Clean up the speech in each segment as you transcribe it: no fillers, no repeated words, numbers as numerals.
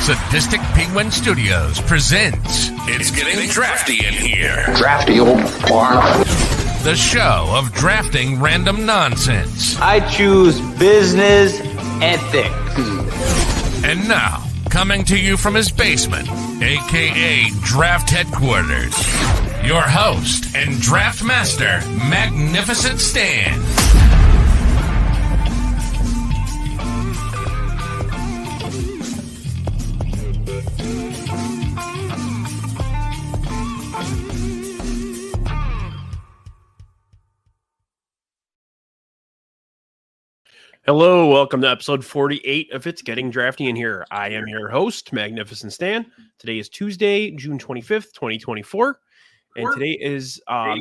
Sadistic Penguin Studios presents It's Getting Drafty in Here. Drafty old farm. The show of drafting random nonsense. I choose business ethics. And now, coming to you from his basement, a.k.a. Draft Headquarters, your host and draft master, Magnificent Stan. Hello, welcome to episode 48 of It's Getting Drafty in Here. I am your host, Magnificent Stan. Today is Tuesday, June 25th, 2024, and today is part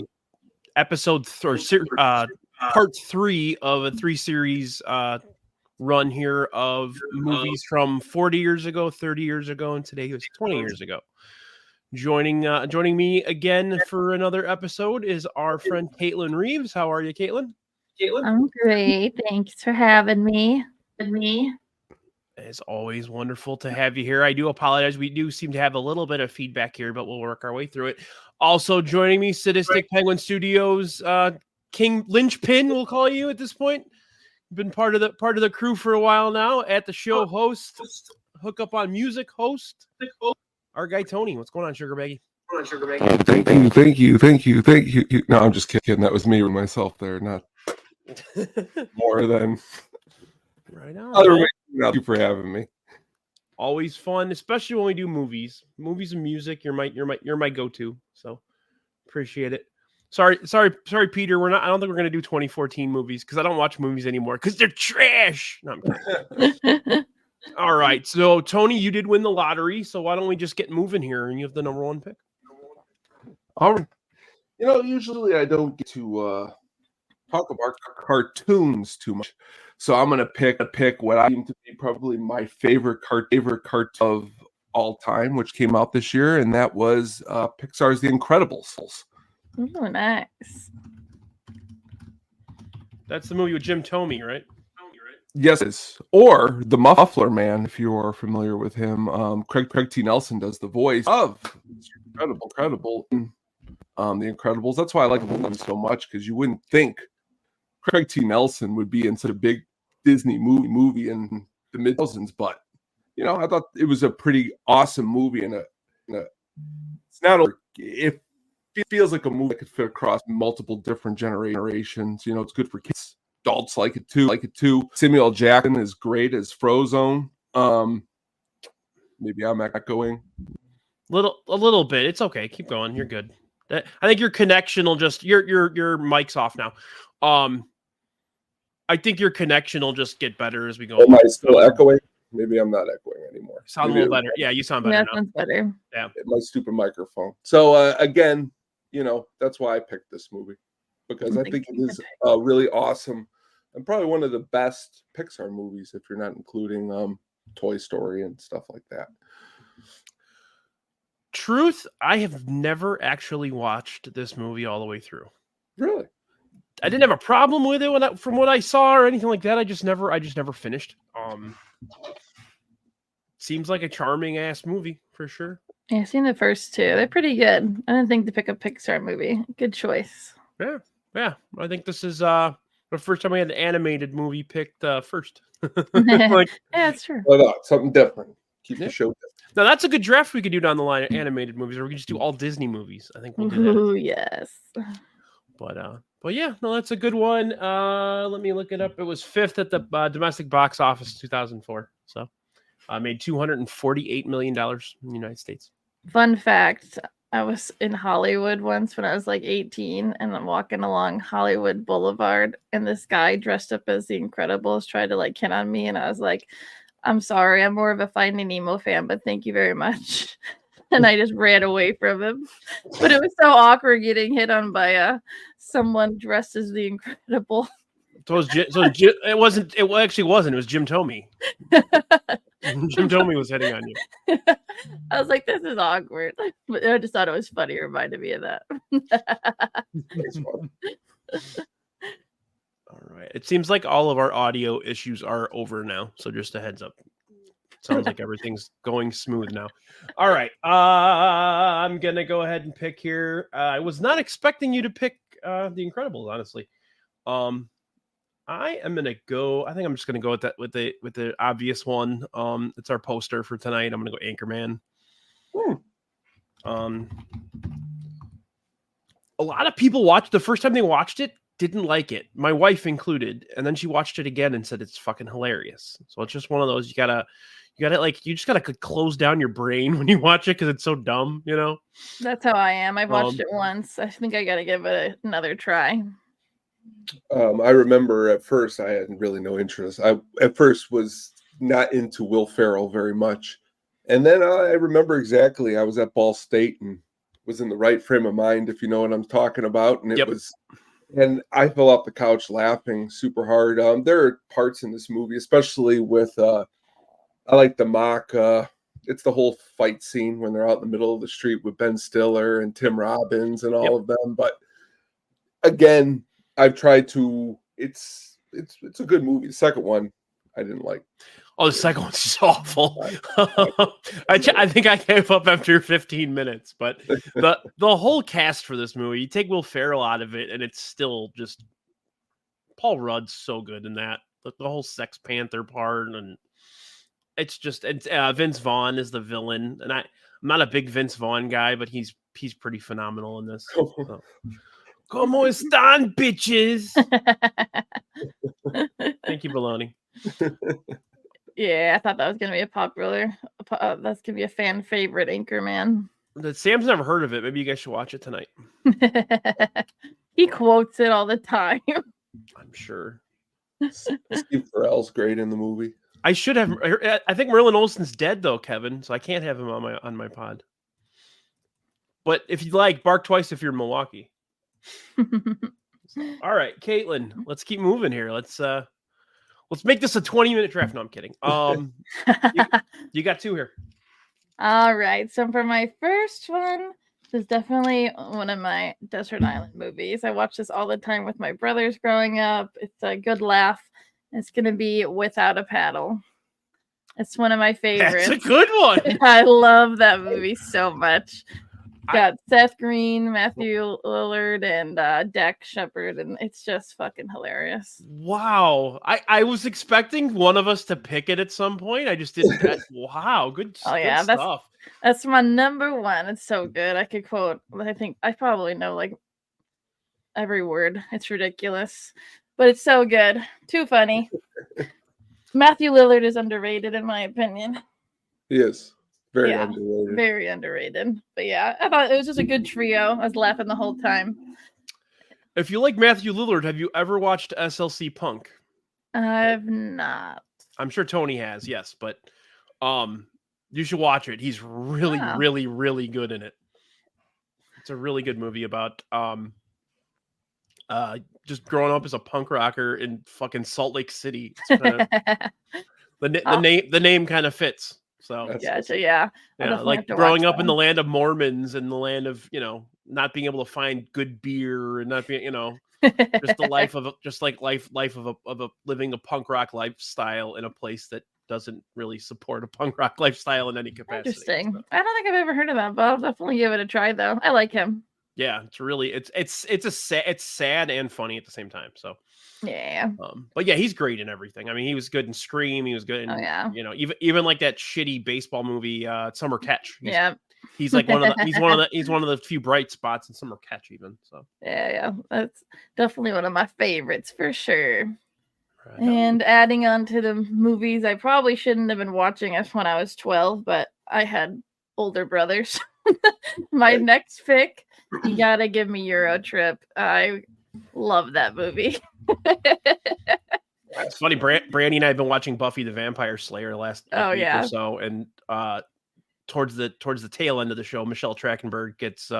3 of a 3-series run here of movies from 40 years ago, 30 years ago, and today was 20 years ago. Joining me again for another episode is our friend Katelyn Reeves. How are you, Katelyn? I'm great. Thanks for having me. It's always wonderful to have you here. I do apologize. We do seem to have a little bit of feedback here, but we'll work our way through it. Also joining me, Sadistic Penguin Studios, King Lynchpin, we'll call you at this point. Been part of the crew for a while now. At the show host, hook up on music host, our guy Tony. What's going on, Sugar Baggy? Thank you. No, I'm just kidding. That was me or myself there, not more than right on. Thank you for having me. Always fun, especially when we do movies and music. You're my go-to. So appreciate it. Sorry, Peter. I don't think we're gonna do 2014 movies because I don't watch movies anymore because they're trash. No, I'm kidding. All right. So Tony, you did win the lottery. So why don't we just get moving here and you have the number one pick? All right. Usually I don't get to talk about cartoons too much, so I'm gonna pick what I deem to be probably my favorite cartoon of all time, which came out this year, and that was Pixar's The Incredibles. Oh, nice. That's the movie with Jim Tomey, right? Yes, it is. Or the Muffler Man, if you are familiar with him. Craig T. Nelson does the voice of incredible. The Incredibles. That's why I like the movie so much, because you wouldn't think Craig T. Nelson would be in such a big Disney movie in the mid-2000s, but I thought it was a pretty awesome movie, and it's not only it feels like a movie that could fit across multiple different generations. It's good for kids, adults like it too. Samuel L. Jackson is great as Frozone. Maybe I'm echoing a little bit. It's okay. Keep going. You're good. I think your connection will just your mic's off now. I think your connection will just get better as we go. Am I still echoing? Maybe I'm not echoing anymore. Sound a little better. Yeah, you sound better now. Sounds better. Yeah. My stupid microphone. So again, that's why I picked this movie, because I think it is really awesome and probably one of the best Pixar movies, if you're not including Toy Story and stuff like that. Truth, I have never actually watched this movie all the way through. Really? I didn't have a problem with it from what I saw or anything like that. I just never finished. Seems like a charming ass movie for sure. Yeah, I've seen the first two. They're pretty good. I didn't think to pick a Pixar movie. Good choice. Yeah. I think this is the first time we had an animated movie picked first. Yeah, it's true. Why not? Something different. Keep the show different. Now that's a good draft we could do down the line of animated movies, or we could just do all Disney movies. I think we'll do that. Ooh, yes. But yeah, no, that's a good one. Let me look it up. It was 5th at the domestic box office in 2004. So made $248 million in the United States. Fun fact, I was in Hollywood once when I was like 18, and I'm walking along Hollywood Boulevard, and this guy dressed up as the Incredibles tried to hit on me, and I was like, I'm sorry, I'm more of a Finding Nemo fan, but thank you very much. And I just ran away from him. But it was so awkward getting hit on by someone dressed as the Incredible. So it wasn't. It actually wasn't. It was Jim Tomey. Jim Tomey was hitting on you. I was like, this is awkward. But I just thought it was funny. It reminded me of that. All right. It seems like all of our audio issues are over now. So just a heads up. Sounds like everything's going smooth now. All right. I'm going to go ahead and pick here. I was not expecting you to pick The Incredibles, honestly. I am going to go. I think I'm just going to go with that with the obvious one. It's our poster for tonight. I'm going to go Anchorman. A lot of people watched the first time they watched it, didn't like it, my wife included, and then she watched it again and said it's fucking hilarious. So it's just one of those you just gotta close down your brain when you watch it because it's so dumb, you know. That's how I am. I've watched it once. I think I gotta give it another try. I remember at first I had really no interest. I at first was not into Will Ferrell very much, and then I remember exactly I was at Ball State and was in the right frame of mind, if you know what I'm talking about, and it was. And I fell off the couch laughing super hard. There are parts in this movie, especially with I like the mock. It's the whole fight scene when they're out in the middle of the street with Ben Stiller and Tim Robbins and all of them. But again, I've tried to. It's a good movie. The second one, I didn't like. Oh, the second one's just awful. I think I gave up after 15 minutes. But the whole cast for this movie, you take Will Ferrell out of it, and it's still just Paul Rudd's so good in that. The whole Sex Panther part, and it's Vince Vaughn is the villain, and I'm not a big Vince Vaughn guy, but he's pretty phenomenal in this. So. Como están, bitches? Thank you, Baloney. Yeah, I thought that was going to be that's going to be a fan favorite, Anchorman. Sam's never heard of it. Maybe you guys should watch it tonight. He quotes it all the time. I'm sure. Steve Carell's great in the movie. I should have. I think Merlin Olsen's dead though, Kevin. So I can't have him on my pod. But if you like, bark twice if you're in Milwaukee. All right, Katelyn, let's keep moving here. Let's make this a 20-minute draft. No, I'm kidding. You got two here. All right. So for my first one, this is definitely one of my Desert Island movies. I watch this all the time with my brothers growing up. It's a good laugh. It's going to be Without a Paddle. It's one of my favorites. That's a good one. I love that movie so much. Got Seth Green, Matthew Lillard, and Dak Shepard, and it's just fucking hilarious. Wow. I was expecting one of us to pick it at some point. I just didn't. Wow. Good, good stuff. That's my number one. It's so good. I could quote, I think I probably know like every word. It's ridiculous, but it's so good. Too funny. Matthew Lillard is underrated in my opinion. He is. Very underrated. Very underrated. But yeah, I thought it was just a good trio. I was laughing the whole time. If you like Matthew Lillard, have you ever watched SLC Punk? I've not. I'm sure Tony has, yes, but you should watch it. He's really, really, really good in it. It's a really good movie about just growing up as a punk rocker in fucking Salt Lake City. It's kind of, the name kind of fits. So gotcha, yeah, like growing up in the land of Mormons and the land of, you know, not being able to find good beer and not being, you know, just the life of living a punk rock lifestyle in a place that doesn't really support a punk rock lifestyle in any capacity. Interesting. So. I don't think I've ever heard of that, but I'll definitely give it a try though. I like him. Yeah, it's really it's sad and funny at the same time. So yeah. But yeah, he's great in everything. I mean, he was good in Scream. He was good in you know, even like that shitty baseball movie, Summer Catch. He's like one of the few bright spots in Summer Catch even. So yeah, that's definitely one of my favorites for sure. Right. And adding on to the movies, I probably shouldn't have been watching this when I was 12, but I had older brothers. My next pick, you gotta give me Euro Trip. I love that movie. It's funny, Brandy and I have been watching Buffy the Vampire Slayer last week or so, and towards the tail end of the show, Michelle Trachtenberg gets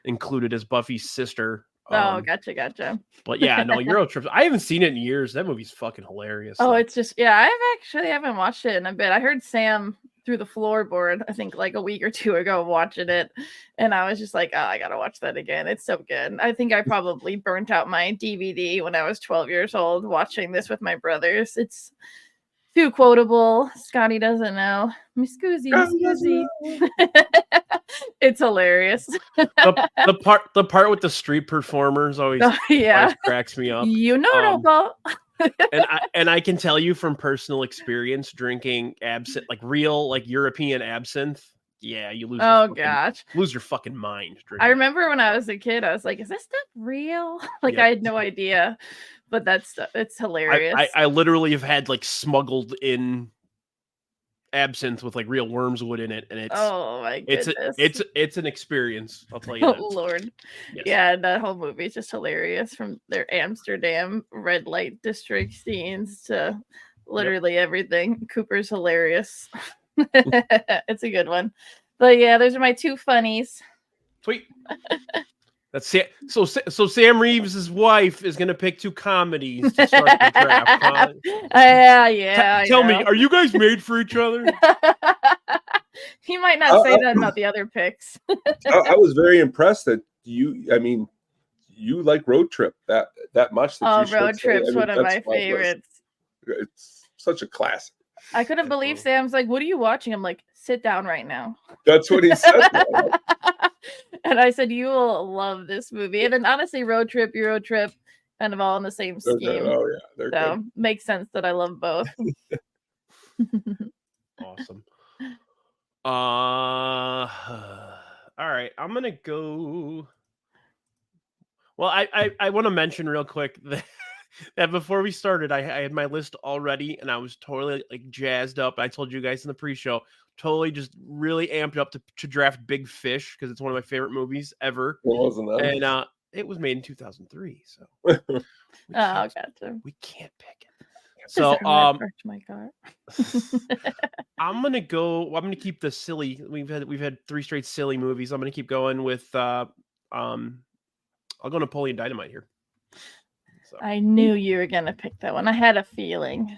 included as Buffy's sister. Gotcha. But yeah, no, Euro Trip. I haven't seen it in years. That movie's fucking hilarious. Oh, it's just I haven't watched it in a bit. I heard Sam through the floorboard, I think like a week or two ago, watching it, and I was just like, oh, I gotta watch that again. It's so good. I think I probably burnt out my DVD when I was 12 years old watching this with my brothers. It's Too quotable. Scotty doesn't know. Miss Scoozy, Miss Scoozy. It's hilarious. The part with the street performers always, always cracks me up. You know, Noble. and I can tell you from personal experience, drinking absinthe, like real, like European absinthe. Yeah, you lose. Lose your fucking mind. I remember when I was a kid, I was like, "Is this stuff real?" Like I had no idea, but it's hilarious. I literally have had like smuggled in absinthe with like real wormswood in it, and it's oh my goodness, it's an experience. I'll tell you that. Oh Lord, yes. Yeah, that whole movie is just hilarious, from their Amsterdam red light district scenes to literally everything. Cooper's hilarious. It's a good one, but yeah, those are my two funnies. Sweet. That's it. So Sam Reeves' wife is gonna pick two comedies to start the draft. Huh? Yeah. Tell me, are you guys made for each other? He might not say that about the other picks. I was very impressed that you. I mean, you like Road Trip that much. That Road Trip's one of my favorites. It's such a classic. I couldn't believe Sam's like, "What are you watching?" I'm like, "Sit down right now." That's what he said. And I said, "You will love this movie." And then honestly, Road Trip, Euro Trip, kind of all in the same scheme. Oh yeah, they're so good. Makes sense that I love both. Awesome. All right, I'm gonna go. Well, I want to mention real quick that before we started, I had my list already, and I was totally like jazzed up. I told you guys in the pre-show, totally just really amped up to draft Big Fish because it's one of my favorite movies ever. Well, wasn't that? And it was made in 2003, so gotcha. We can't pick it. So my car. I'm gonna keep the silly. We've had three straight silly movies. I'm gonna keep going with I'll go Napoleon Dynamite here. So. I knew you were gonna pick that one. I had a feeling.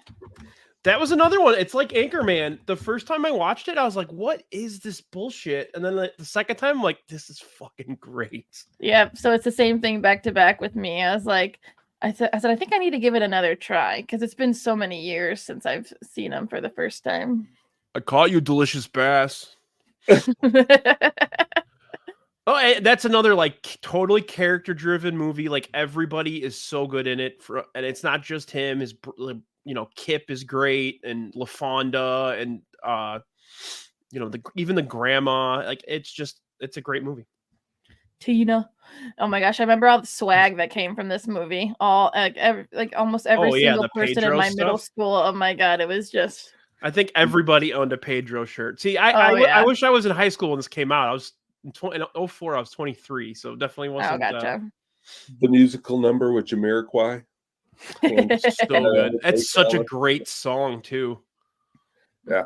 That was another one. It's like Anchorman. The first time I watched it, I was like, "What is this bullshit?" And then the second time, I'm like, "This is fucking great." Yeah. So it's the same thing back to back with me. I was like, I said, I think I need to give it another try because it's been so many years since I've seen them for the first time. I caught you, delicious bass. Oh, that's another like totally character-driven movie. Like everybody is so good in it, and it's not just him. His, Kip is great, and LaFonda, and even the grandma. Like it's a great movie. Tina, oh my gosh, I remember all the swag that came from this movie. All almost every single person Pedro in my stuff. middle school. Oh my god, it was just. I think everybody owned a Pedro shirt. See, I wish I was in high school when this came out. I was. In 2004, I was 23, so definitely wasn't. Oh, gotcha. The musical number with Jamiroquai. So good. It's such a great song too. Yeah.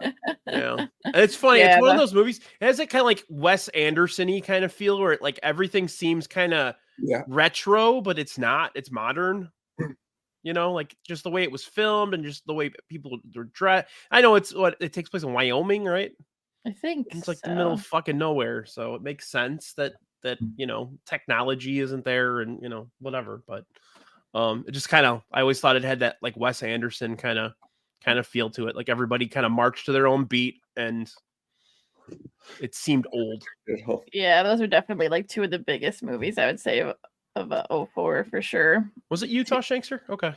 And it's funny. It's one of those movies. It has that kind of like Wes Anderson-y kind of feel where like everything seems kind of retro, but it's not. It's modern. Like just the way it was filmed and just the way people are dressed. I know it takes place in Wyoming, right? I think it's like the middle of fucking nowhere, so it makes sense that technology isn't there and whatever. But it just kind of, I always thought it had that like Wes Anderson kind of feel to it. Like everybody kind of marched to their own beat, and it seemed old. Yeah, those are definitely like two of the biggest movies I would say of 04 for sure. Was it Utah Shankster? Okay.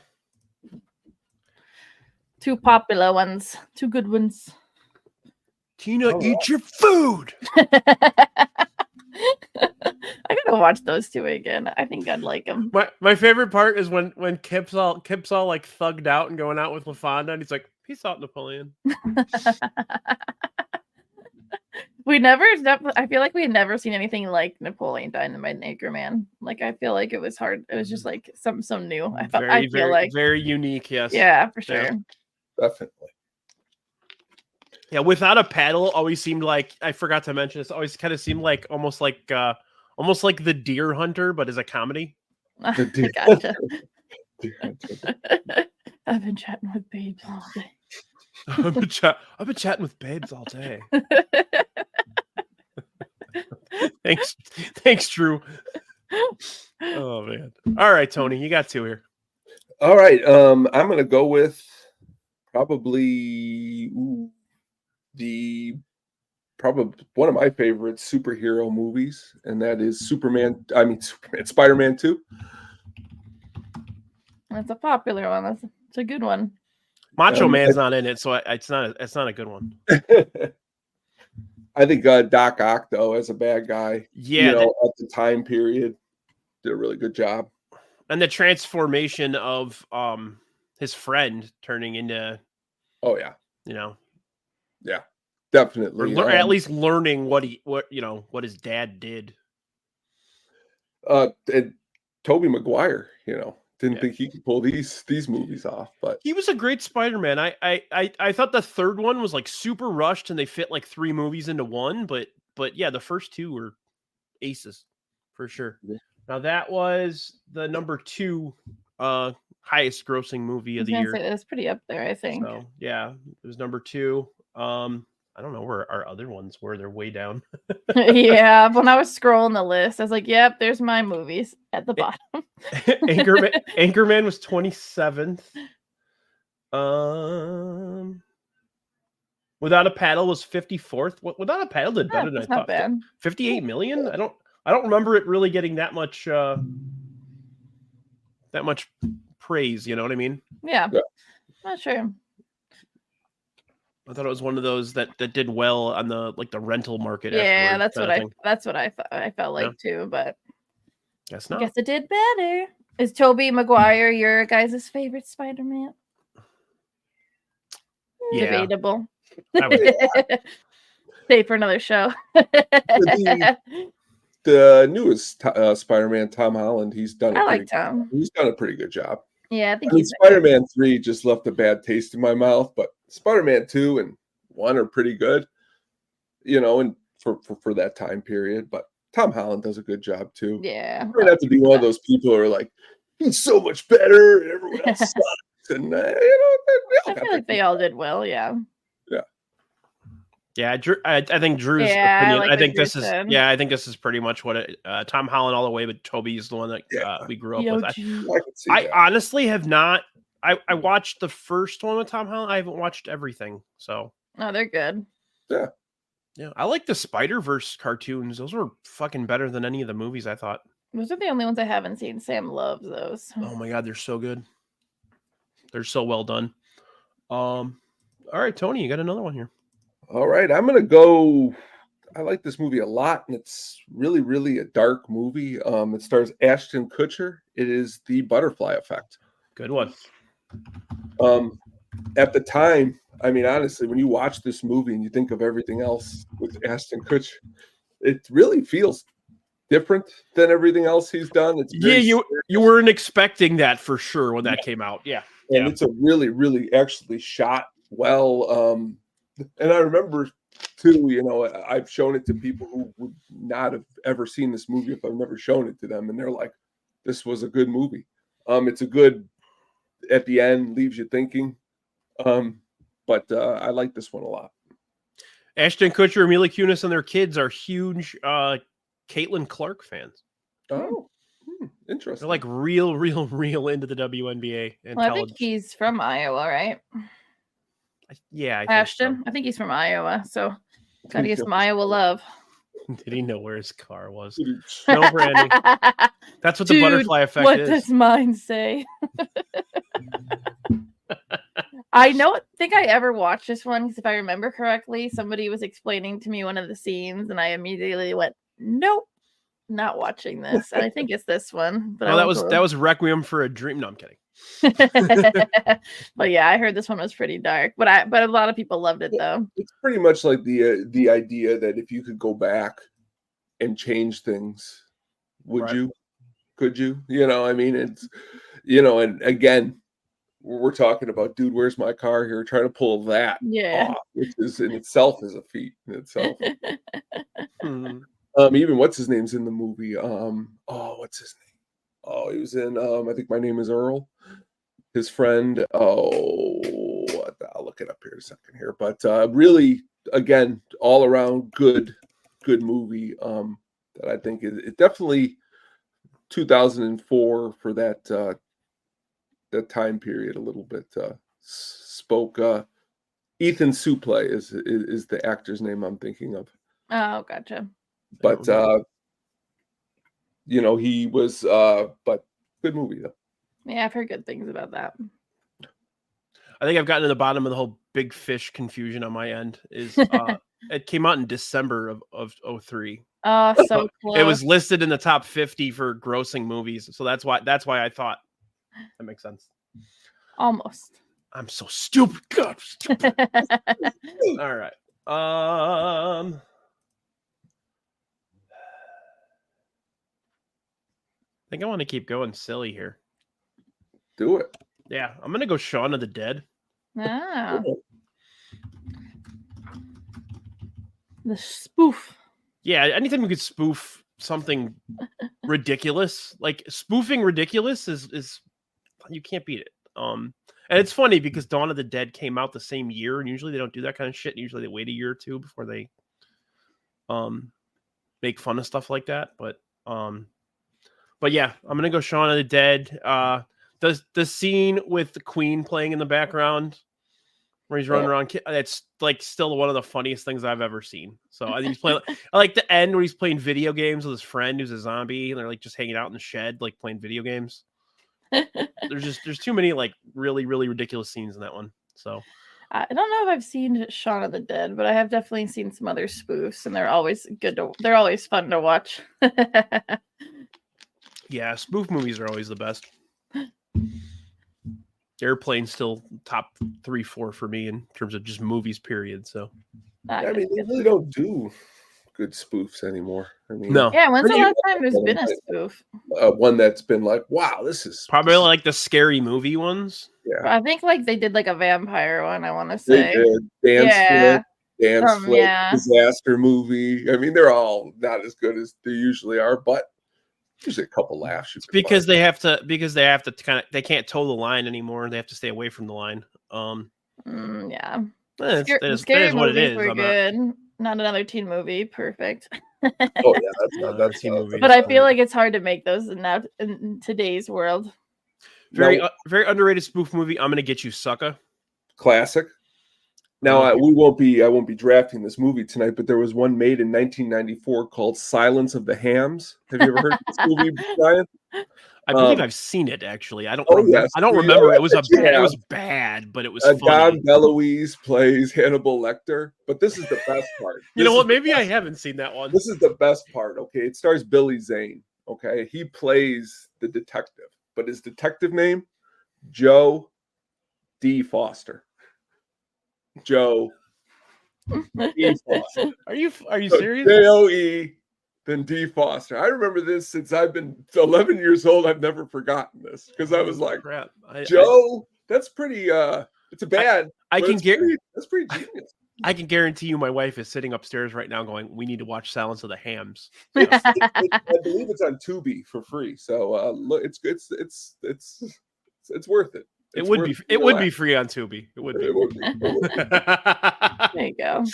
Two popular ones, two good ones. Tina, eat your food. I gotta watch those two again. I think I'd like them. My favorite part is when Kip's all like thugged out and going out with LaFonda, and he's like, "Peace out, Napoleon." I feel like we had never seen anything like Napoleon Dynamite and Anchorman. Like I feel like it was hard. It was just like something so new. I feel like very unique. Yes. Yeah, for sure. Yeah, definitely. Yeah, Without a Paddle always seemed like, I forgot to mention this, always kind of seemed like almost like The Deer Hunter, but as a comedy. Gotcha. I've been chatting with babes all day. I've been chatting with babes all day. Thanks, Drew. Oh man. All right, Tony, you got two here. All right. I'm gonna go with Probably probably one of my favorite superhero movies, and that is Superman. Spider-Man 2. That's a popular one. It's a good one. Macho Man's not in it, so it's not a good one. I think Doc Ock, though, as a bad guy, Yeah, at the time period, did a really good job. And the transformation of his friend turning into, yeah, definitely, or at least learning what his dad did. And Tobey Maguire, didn't think he could pull these movies off, but he was a great Spider-Man. I thought the third one was like super rushed and they fit like 3 movies into one, but yeah, the first 2 were aces for sure. Yeah. Now that was the number 2 highest grossing movie of the year. It was pretty up there, I think. So yeah, it was number 2. I don't know where our other ones were. They're way down. Yeah, when I was scrolling the list, I was like, "Yep, there's my movies at the bottom." Anchorman was 27th. Without a Paddle was 54th. Without a Paddle did better than I thought. Bad. 58 million. I don't remember it really getting that much praise. You know what I mean? Yeah. Not sure. I thought it was one of those that did well on the rental market. Yeah, that's what I thought. I felt like too, but guess not. I guess it did better. Is Tobey Maguire your guys' favorite Spider-Man? Yeah. Debatable. Save for another show. The newest Spider-Man, Tom Holland, he's done. Tom. He's done a pretty good job. Yeah, I think Spider-Man 3 just left a bad taste in my mouth, but Spider-Man 2 and 1 are pretty good, and for that time period. But Tom Holland does a good job too. Yeah, you don't have to be one of those people who are like, he's so much better, and everyone else sucks. And I feel like they all did well. Yeah. Yeah, Drew, I think Drew's opinion. I think this is I think this is pretty much what Tom Holland all the way, but Toby's the one that we grew up with. I honestly have not. I watched the first one with Tom Holland. I haven't watched everything, so. Oh, they're good. Yeah. Yeah, I like the Spider-Verse cartoons. Those were fucking better than any of the movies, I thought. Those are the only ones I haven't seen. Sam loves those. Oh my god, they're so good. They're so well done. All right, Tony, you got another one here. All right, I'm going to go. I like this movie a lot, and it's really, really a dark movie. It stars Ashton Kutcher. It is The Butterfly Effect. Good one. At the time, I mean, honestly, when you watch this movie and you think of everything else with Ashton Kutcher, it really feels different than everything else he's done. It's you weren't expecting that for sure when that came out. Yeah. And it's a really, really actually shot well. And I remember too, I've shown it to people who would not have ever seen this movie if I've never shown it to them. And they're like, this was a good movie. It's a good, at the end, leaves you thinking. But I like this one a lot. Ashton Kutcher, Mila Kunis, and their kids are huge Caitlin Clark fans. Oh, interesting. They're like real into the WNBA. And I think he's from Iowa, right? Yeah, Ashton. I think he's from Iowa, so gotta get some Iowa love. Did he know where his car was? No, Brandy. That's what the butterfly effect is. What does mine say? I think I ever watched this one because if I remember correctly, somebody was explaining to me one of the scenes, and I immediately went, "Nope, not watching this." And I think it's this one. But that was Requiem for a Dream. No, I'm kidding. But yeah, I heard this one was pretty dark, but a lot of people loved it though. It's pretty much like the idea that if you could go back and change things, would you? Could you? I mean, it's and again, we're talking about, dude, where's my car here? Trying to pull that off, which is in itself is a feat in itself. Even what's his name's in the movie? What's his name? Oh, he was in I think My Name Is Earl. His friend. I'll look it up here in a second here. But really, again, all around good movie. That I think it definitely 2004 for that time period a little bit spoke. Ethan Suplee is the actor's name I'm thinking of. Oh, gotcha. But he was. But good movie though. Yeah, I've heard good things about that. I think I've gotten to the bottom of the whole Big Fish confusion on my end. Is it came out in December of 03. Oh, so close. It was listed in the top 50 for grossing movies, so that's why I thought that makes sense. Almost. I'm so stupid. God, stupid. All right. I think I want to keep going silly here. Do it. Yeah, I'm gonna go Shaun of the Dead. Ah. The spoof. Yeah, anything we could spoof something ridiculous, like spoofing ridiculous is you can't beat it. And it's funny because Dawn of the Dead came out the same year, and usually they don't do that kind of shit. Usually they wait a year or two before they make fun of stuff like that. But yeah, I'm gonna go Shaun of the Dead. The scene with the Queen playing in the background where he's running around, it's like still one of the funniest things I've ever seen. So I think he's playing. I like the end where he's playing video games with his friend who's a zombie, and they're like just hanging out in the shed, like playing video games. There's too many like really, really ridiculous scenes in that one. So I don't know if I've seen Shaun of the Dead, but I have definitely seen some other spoofs, and they're always they're always fun to watch. Yeah, spoof movies are always the best. Airplane's still top 3-4 for me in terms of just movies, period. So I mean, they really don't do good spoofs anymore. I mean, no. Yeah, when's the last time there's been a spoof? One that's been like, wow, this is Probably like the scary movie ones. Yeah, I think like they did like a vampire one. I want to they say. did. Dance Flip, yeah. disaster movie. I mean, they're all not as good as they usually are, but usually a couple laughs. It's because they have to kind of, they can't toe the line anymore. They have to stay away from the line. Yeah. Scary movies what it is. were good. Not another teen movie. Perfect. Oh yeah, that's teen movie. But I feel like it's hard to make those in today's world. Very underrated spoof movie. I'm Gonna Get You, Sucker. Classic. Now I won't be drafting this movie tonight, but there was one made in 1994 called Silence of the Hams. Have you ever heard of this movie, Brian? I believe I've seen it actually. I don't. Yes. I don't remember. It was bad, but it was funny. Don DeLuise plays Hannibal Lecter, but this is the best part. You know what? Maybe I haven't seen that one. This is the best part. Okay, it stars Billy Zane. Okay, he plays the detective, but his detective name, Joe D. Foster. Joe E. Foster. Are you serious? Joe, then D. Foster. I remember this since I've been 11 years old. I've never forgotten this because I was like, crap. Joe, that's pretty. It's a bad. That's pretty genius. I can guarantee you, my wife is sitting upstairs right now, going, "We need to watch Silence of the Hams." I believe it's on Tubi for free. So look, it's worth it. It would be free on Tubi. It would be. There you go.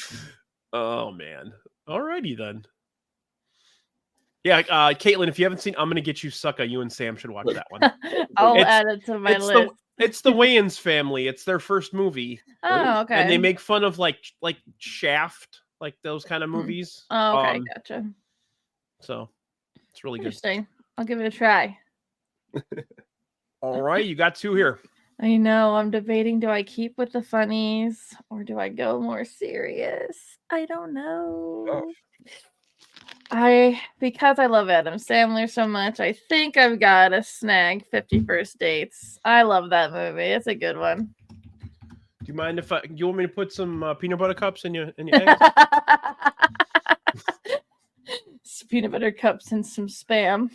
Oh man. Alrighty then. Yeah, Katelyn, if you haven't seen I'm Gonna Get You, Sucker, you and Sam should watch that one. I'll add it to my list. It's the Wayans family. It's their first movie. Oh, okay. And they make fun of like Shaft, like those kind of movies. Oh, okay, gotcha. So it's really interesting. I'll give it a try. All right, you got two here. I know. I'm debating, do I keep with the funnies or do I go more serious? I don't know. Oh. Because I love Adam Sandler so much, I think I've got to snag 50 First Dates. I love that movie. It's a good one. Do you mind if you want me to put some peanut butter cups in your eggs? Peanut butter cups and some Spam.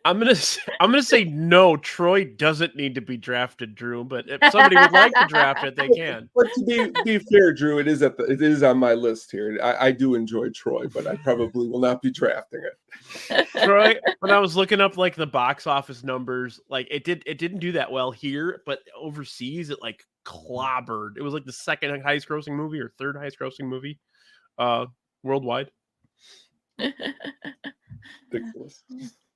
I'm gonna say no. Troy doesn't need to be drafted, Drew. But if somebody would like to draft it, they can. But to be fair, Drew, it is on my list here. I do enjoy Troy, but I probably will not be drafting it. Troy, when I was looking up like the box office numbers, like it didn't do that well here, but overseas it like clobbered. It was like the second highest grossing movie or third highest grossing movie, worldwide. Ridiculous.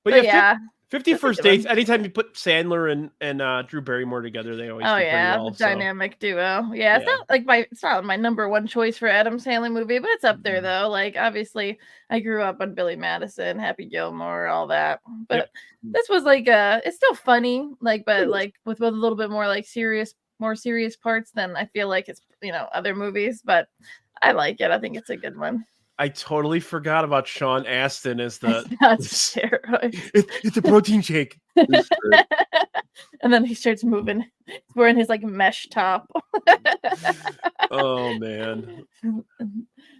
But yeah, 51st Dates. Anytime you put Sandler and Drew Barrymore together, they always do pretty well. The dynamic duo. Yeah, it's not my number one choice for Adam Sandler movie, but it's up there though. Like obviously, I grew up on Billy Madison, Happy Gilmore, all that. But this was like it's still funny, like but like with a little bit more like more serious parts than I feel like it's other movies. But I like it. I think it's a good one. I totally forgot about Sean Astin as the steroids. It's a protein shake. And then he starts moving. He's wearing his like mesh top. Oh man.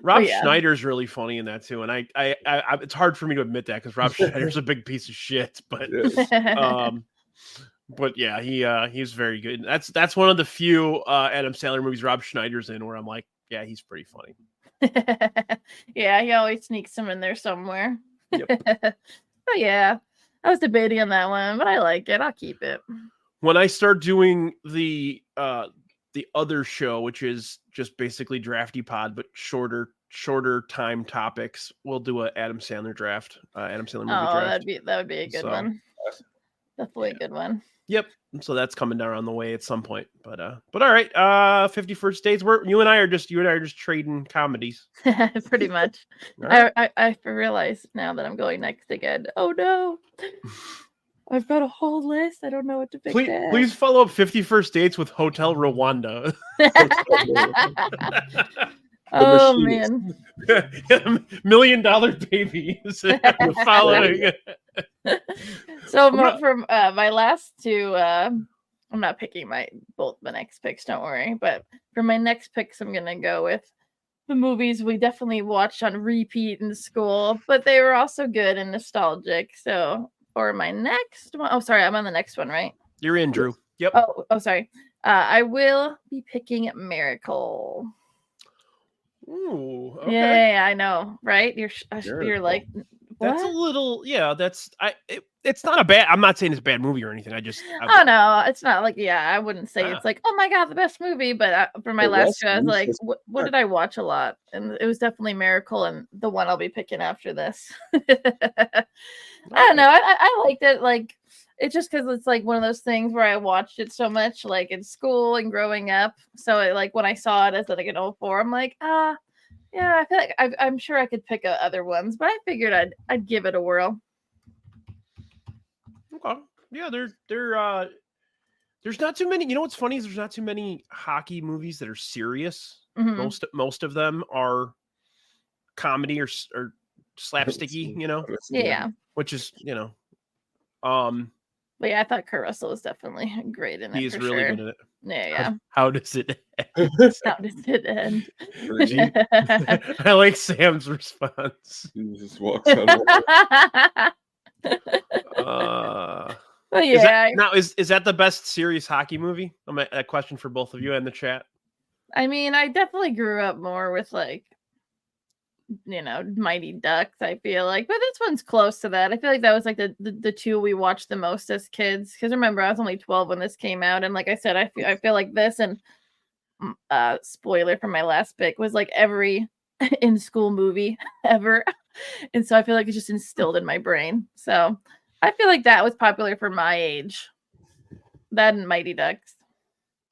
Rob Schneider's really funny in that too. And I it's hard for me to admit that because Rob Schneider's a big piece of shit. But yeah, he's very good. That's one of the few Adam Sandler movies Rob Schneider's in where I'm like, yeah, he's pretty funny. Yeah, he always sneaks them in there somewhere. Yep. But yeah, I was debating on that one, but I like it. I'll keep it. When I start doing the other show, which is just basically Drafty Pod, but shorter time topics, we'll do an Adam Sandler draft. Adam Sandler movie draft. That would be a good one. Definitely a good one. Yep. So that's coming down on the way at some point. But all right. 51st Dates. You and I are just trading comedies. Pretty much. Right. I realize now that I'm going next again. Oh no. I've got a whole list. I don't know what to pick. Please follow up 51st Dates with Hotel Rwanda. Oh man. $1 Million Babies. Following. So from my last two, I'm not picking both my next picks, don't worry. But for my next picks, I'm gonna go with the movies we definitely watched on repeat in school, but they were also good and nostalgic. So for my next one, I'm on the next one, right? You're in, Drew. Yep. Oh, sorry. I will be picking Miracle. Ooh, okay. Yeah, I know, right? You're like, what? That's a little, it's not a bad. I'm not saying it's a bad movie or anything. Oh no, it's not like, I wouldn't say it's like, oh my god, the best movie. But for my last two, I was like, what did I watch a lot? And it was definitely Miracle, and the one I'll be picking after this. I don't know. I liked it. Like, it's just because it's like one of those things where I watched it so much, like in school and growing up. So like when I saw it as like an 04, I'm like, yeah, I feel like I'm sure I could pick other ones, but I figured I'd give it a whirl. Okay. Yeah, there's not too many. You know what's funny is there's not too many hockey movies that are serious. Mm-hmm. Most of them are comedy or slapsticky. Yeah. Which is But yeah, I thought Kurt Russell was definitely great in it. He's really good at it. Yeah. How does it end? How does it end? I like Sam's response. He just walks out. But yeah. Is that the best serious hockey movie? A question for both of you in the chat. I mean, I definitely grew up more with like, Mighty Ducks, I feel like, but this one's close to that. I feel like that was like the two we watched the most as kids, because remember, I was only 12 when this came out, and like I said, I feel like this and spoiler for my last pick was like every in school movie ever, and so I feel like it's just instilled in my brain. So I feel like that was popular for my age. That and Mighty Ducks.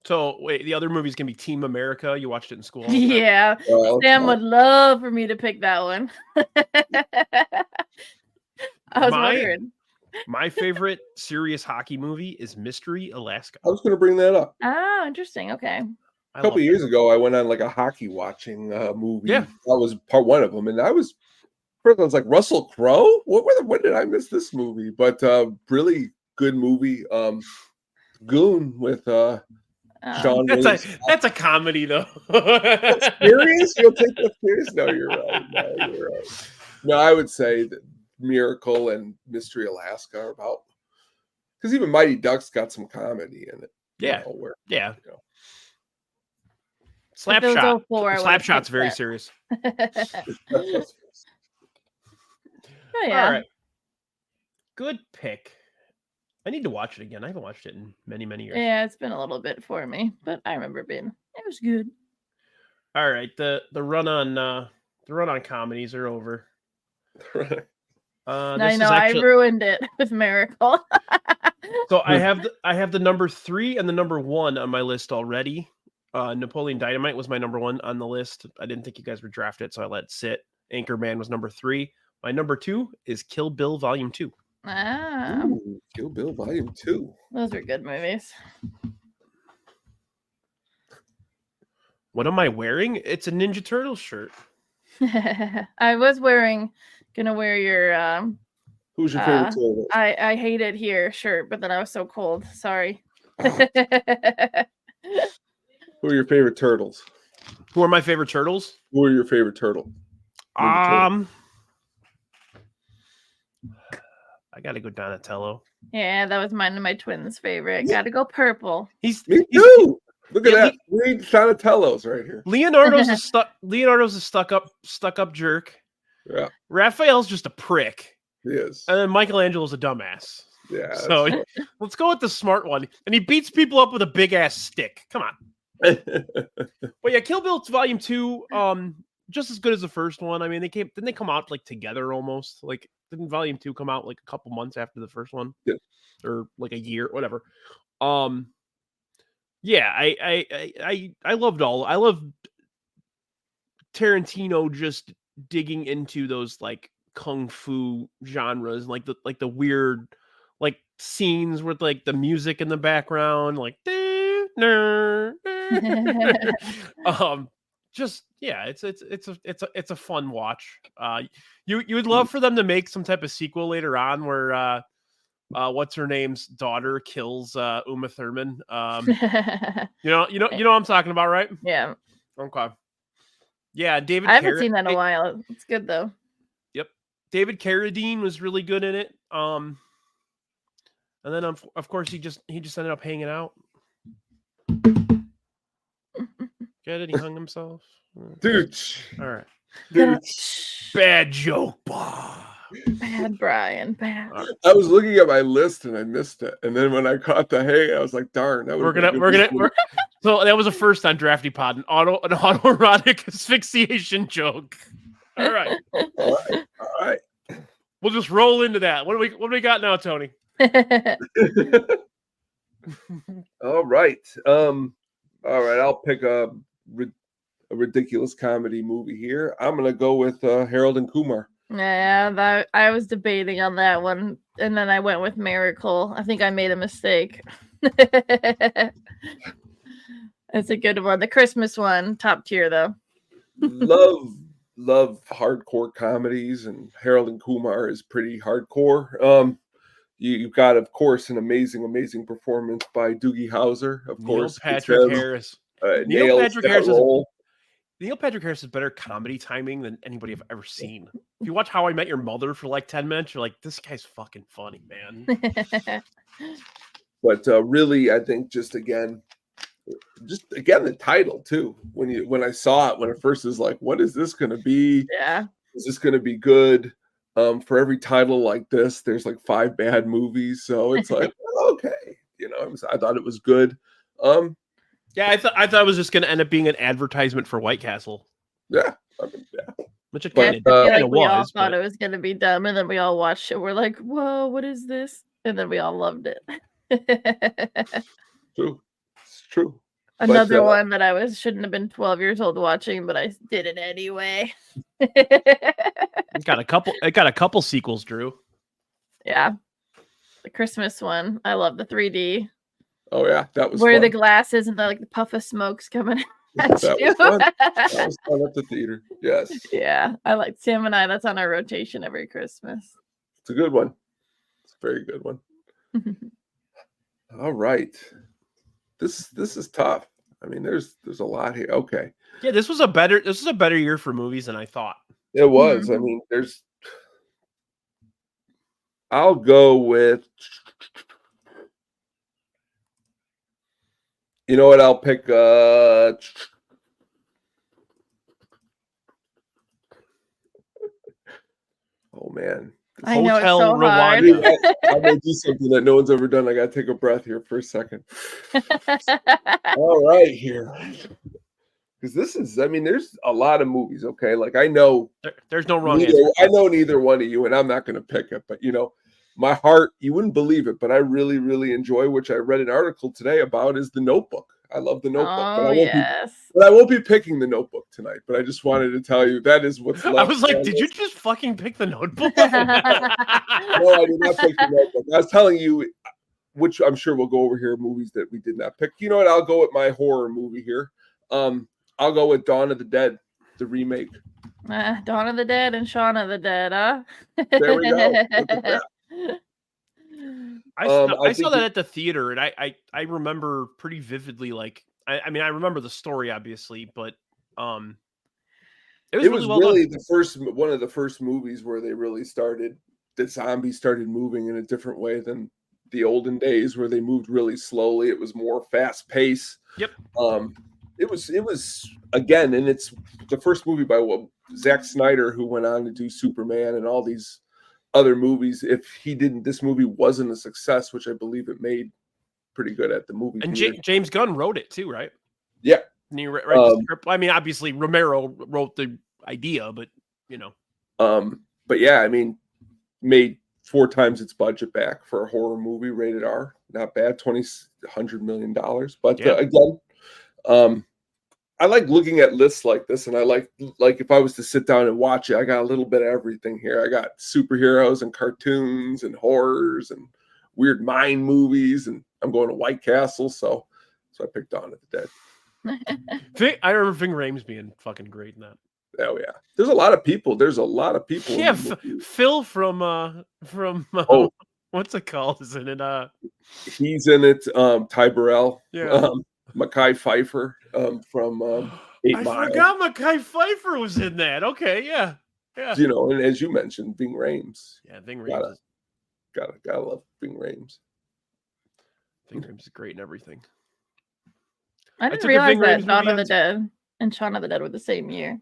So wait, the other movie's gonna be Team America. You watched it in school. Yeah, Sam would love for me to pick that one. I was wondering. My favorite serious hockey movie is Mystery Alaska. I was going to bring that up. Oh, interesting. Okay. A couple years ago, I went on like a hockey watching movie. Yeah, that was part one of them, and I was like, Russell Crowe. When did I miss this movie? But really good movie. Goon with Sean. That's a comedy though. That's serious? You'll take that serious? No, you're right. No, I would say that Miracle and Mystery Alaska are about, because even Mighty Ducks got some comedy in it. Yeah. Slapshot. Slapshot's very serious. Oh, yeah. All right. Good pick. I need to watch it again. I haven't watched it in many, many years. Yeah, it's been a little bit for me, but I remember it was good. All right. The run on comedies are over. I know I ruined it with Miracle. So I have the number 3 and the number 1 on my list already. Napoleon Dynamite was my number 1 on the list. I didn't think you guys would draft it, so I let it sit. Anchorman was number 3. My number 2 is Kill Bill Volume 2. Ah, Ooh, Kill Bill Volume 2. those are good movies. What am I wearing? It's a Ninja Turtles shirt. I was gonna wear your Who's your favorite turtle? I hate it here shirt, but then I was so cold. Sorry. Who are your favorite turtles? Who are my favorite turtles? Who are your favorite turtle? I gotta go Donatello. Yeah, that was mine and my twins' favorite. Gotta go purple. Me too. Look at that. Read Donatello's right here. Leonardo's a stuck up jerk. Yeah. Raphael's just a prick. He is. And then Michelangelo's a dumbass. Yeah. So let's go with the smart one. And he beats people up with a big ass stick. Come on. But yeah, Kill Bill Volume 2, just as good as the first one. I mean, didn't they come out like together almost? Like, didn't Volume 2 come out like a couple months after the first one? Yeah. Or like a year, whatever. Yeah, I loved I love Tarantino just digging into those like kung fu genres, like the weird like scenes with like the music in the background, like just yeah, it's a fun watch. You would love for them to make some type of sequel later on where what's her name's daughter kills Uma Thurman. You know what I'm talking about, right? Yeah. Okay. Yeah, David. I haven't seen that in a while. It's good though. Yep, David Carradine was really good in it. And then of course he just ended up hanging out. Get it? He hung himself. Dude. All right. Dude. Bad joke. Bad Brian. Bad. I was looking at my list and I missed it. And then when I caught the hang, I was like, darn. So that was a first on Drafty Pod, an autoerotic asphyxiation joke. All right. All right. We'll just roll into that. What do we got now, Tony? All right. I'll pick a ridiculous comedy movie here. I'm gonna go with Harold and Kumar. Yeah, I was debating on that one, and then I went with Miracle. I think I made a mistake. It's a good one. The Christmas one, top tier though. love hardcore comedies, and Harold and Kumar is pretty hardcore. You've got, of course, an amazing performance by Doogie Howser. Of course, Patrick Harris. Neil Patrick Harris has better comedy timing than anybody I've ever seen. If you watch How I Met Your Mother for like 10 minutes, you're like, this guy's fucking funny, man. But really, I think just again the title too. When I saw it, when it first was like, what is this going to be? Yeah, is this going to be good? For every title like this, there's like 5 bad movies, so it's like okay, I thought it was good. Yeah, I thought it was just going to end up being an advertisement for White Castle. Yeah, which it kind of was. We all thought it was going to be dumb, and then we all watched it. We're like, "Whoa, what is this?" And then we all loved it. True, it's true. Another one that I shouldn't have been 12 years old watching, but I did it anyway. It got a couple sequels, Drew. Yeah, the Christmas one. I love the 3D. Oh yeah, that was where fun. The glasses and the puff of smoke's coming at that you. Was fun. That was fun at the theater. Yes. Yeah, I like Sam and I. That's on our rotation every Christmas. It's a good one. It's a very good one. All right. This is tough. I mean, there's a lot here. Okay. Yeah, this was a better year for movies than I thought. It was. I mean, I'll go with. You know what? I'll pick. Oh man. I know Hotel it's so Rwanda. hard. I'm gonna do something that no one's ever done. I gotta take a breath here for a second. All right, here. Because this is, I mean, there's a lot of movies. Okay, like I know There's no wrong answer. I know neither one of you, and I'm not going to pick it. But my heart, you wouldn't believe it, but I really, really enjoy, which I read an article today about, is The Notebook. I love The Notebook. Oh, yes. But I won't be picking The Notebook tonight. But I just wanted to tell you that is what's left. I was like, did you just fucking pick The Notebook? No, I did not pick The Notebook. I was telling you, which I'm sure we'll go over here, movies that we did not pick. You know what? I'll go with my horror movie here. I'll go with Dawn of the Dead, the remake. Dawn of the Dead and Shaun of the Dead, huh? There we go. Look at that. I saw that at the theater, and I remember pretty vividly. Like, I mean, I remember the story, obviously, but it was really the first one of the first movies where they really started. The zombies started moving in a different way than the olden days, where they moved really slowly. It was more fast pace. Yep. It was again, and it's the first movie by Zack Snyder, who went on to do Superman and all these other movies. If this movie wasn't a success, which I believe it made pretty good at the movie. And James Gunn wrote it too, right? Yeah. And he wrote the script. I mean, obviously Romero wrote the idea, but But yeah, I mean, made 4 times its budget back for a horror movie, rated R. Not bad, $100 million. But yeah. Again, I like looking at lists like this, and I like if I was to sit down and watch it, I got a little bit of everything here. I got superheroes and cartoons and horrors and weird mind movies, and I'm going to White Castle, so I picked Dawn of the Dead. I remember Ving Rhames being fucking great in that. Oh yeah, there's a lot of people. Yeah, Phil from what's it called? Is it He's in it. Ty Burrell. Yeah. Mekhi Phifer from 8 Mile. I forgot Mekhi Phifer was in that. Okay, yeah. And as you mentioned, Ving Rhames. Yeah, Ving Rhames. Gotta love Ving Rhames. Ving Rhames is great in everything. I didn't realize that Dawn of the Dead and Shaun of the Dead were the same year.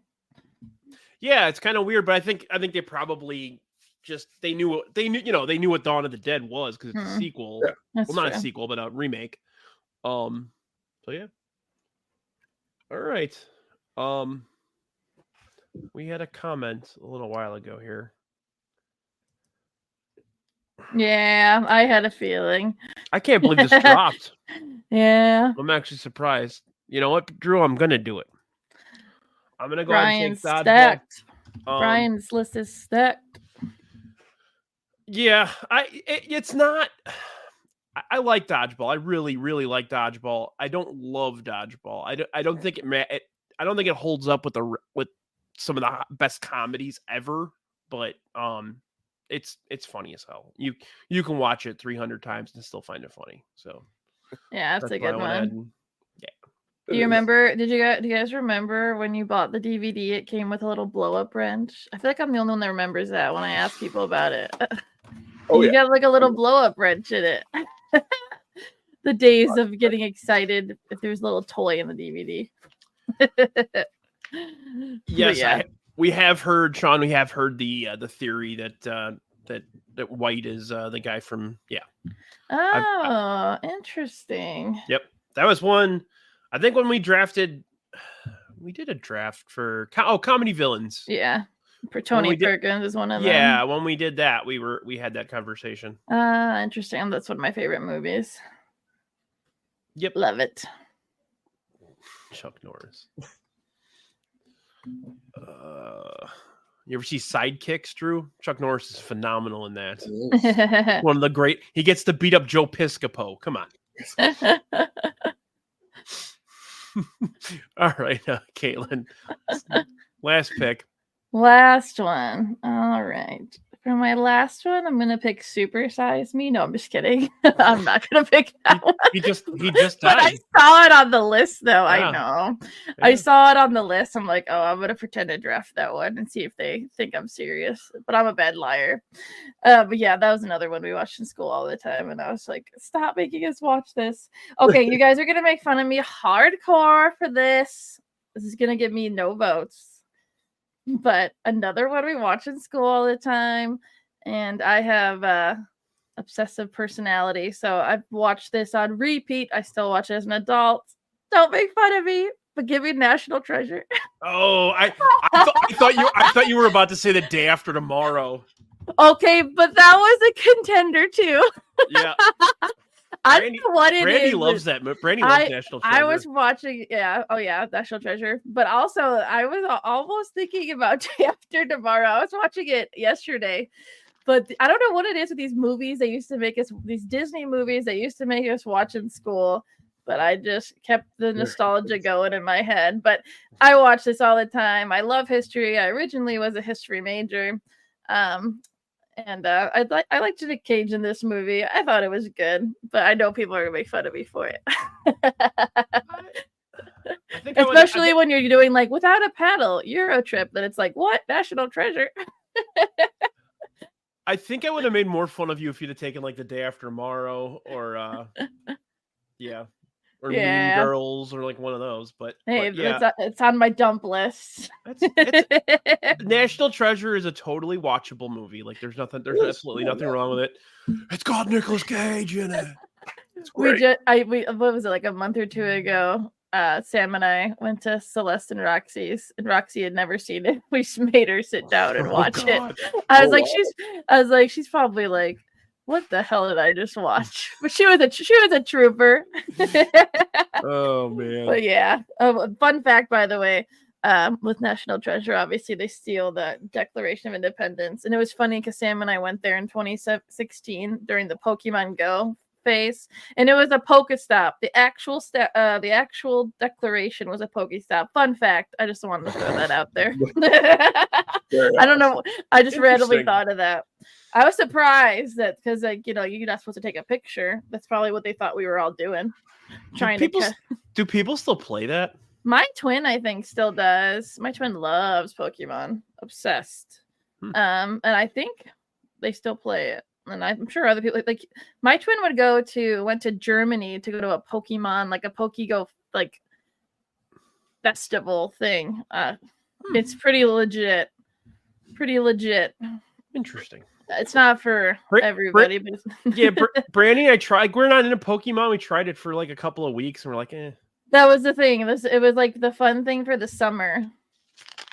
Yeah, it's kind of weird, but I think they probably they knew what Dawn of the Dead was, because it's a sequel. Yeah. Well, not a sequel, but a remake. So yeah. All right. We had a comment a little while ago here. Yeah, I had a feeling. I can't believe this dropped. Yeah. I'm actually surprised. You know what, Drew? I'm gonna do it. I'm gonna go ahead and take Dodgeball. Stacked. Brian's list is stacked. Yeah, it's not. I like Dodgeball. I really, really like Dodgeball. I don't love Dodgeball. I don't think it holds up with some of the best comedies ever. But it's funny as hell. You can watch it 300 times and still find it funny. So yeah, that's a good one. Yeah. Do you remember? Do you guys remember when you bought the DVD? It came with a little blow up wrench. I feel like I'm the only one that remembers that when I ask people about it. You got like a little blow up wrench in it. The days of getting excited if there was a little toy in the DVD. Yes, yeah. We have heard, Sean. We have heard the theory that White is the guy from interesting. Yep, that was one. I think when we drafted, we did a draft for comedy villains. Yeah, for Tony Perkins is one of them. Yeah, when we did that, we had that conversation. Interesting. That's one of my favorite movies. Yep, love it. Chuck Norris. You ever see Sidekicks, Drew? Chuck Norris is phenomenal in that. One of the great. He gets to beat up Joe Piscopo. Come on. All right, Katelyn. Last pick. Last one. All right. For my last one, I'm gonna pick Super Size Me. No, I'm just kidding. I'm not gonna pick that one. He just died. But I saw it on the list, though. Yeah. I know. Yeah. I saw it on the list. I'm like, oh, I'm gonna pretend to draft that one and see if they think I'm serious. But I'm a bad liar. But yeah, that was another one we watched in school all the time, and I was like, stop making us watch this. Okay, you guys are gonna make fun of me hardcore for this. This is gonna give me no votes. But another one we watch in school all the time, and I have obsessive personality, so I've watched this on repeat. I still watch it as an adult. Don't make fun of me, but give me National Treasure. Oh, I thought you were about to say The Day After Tomorrow. Okay, but that was a contender too. Yeah. I don't know what it Brandy is. loves that. Brandy loves National Treasure. I was watching, National Treasure. But also, I was almost thinking about Day After Tomorrow. I was watching it yesterday. But I don't know what it is with these movies. They used to make us, these Disney movies, they used to make us watch in school. But I just kept the nostalgia going in my head. But I watch this all the time. I love history. I originally was a history major. And I liked Nick Cage in this movie. I thought it was good, but I know people are gonna make fun of me for it. Especially when you're doing like without a paddle Euro trip, then it's like what National Treasure. I think I would have made more fun of you if you'd have taken like The Day After Tomorrow or or Mean Girls or like one of those. But hey, yeah, it's on my dump list. National Treasure is a totally watchable movie. Like there's absolutely nothing wrong with it. It's got Nicolas Cage in it. What was it, like a month or two ago? Sam and I went to Celeste and Roxy's, and Roxy had never seen it. We just made her sit down and watch it. I was like, she's probably like, what the hell did I just watch? But she was a trooper. Oh man! But yeah, fun fact, by the way, with National Treasure, obviously they steal the Declaration of Independence, and it was funny because Sam and I went there in 2016 during the Pokemon Go phase, and it was a Pokestop. The actual declaration was a Pokestop. Fun fact. I just wanted to throw that out there. I don't know. I just randomly thought of that. I was surprised that because you're not supposed to take a picture. That's probably what they thought we were all doing. Do people still play that? My twin, I think, still does. My twin loves Pokemon, obsessed. And I think they still play it. And I'm sure other people like my twin went to Germany to go to a Pokemon, like a Pokego like festival thing. It's pretty legit. Interesting. It's not for everybody, but yeah, Brandy, I tried. We're not into Pokemon. We tried it for like a couple of weeks, and we're like, eh. That was the thing. It was like the fun thing for the summer,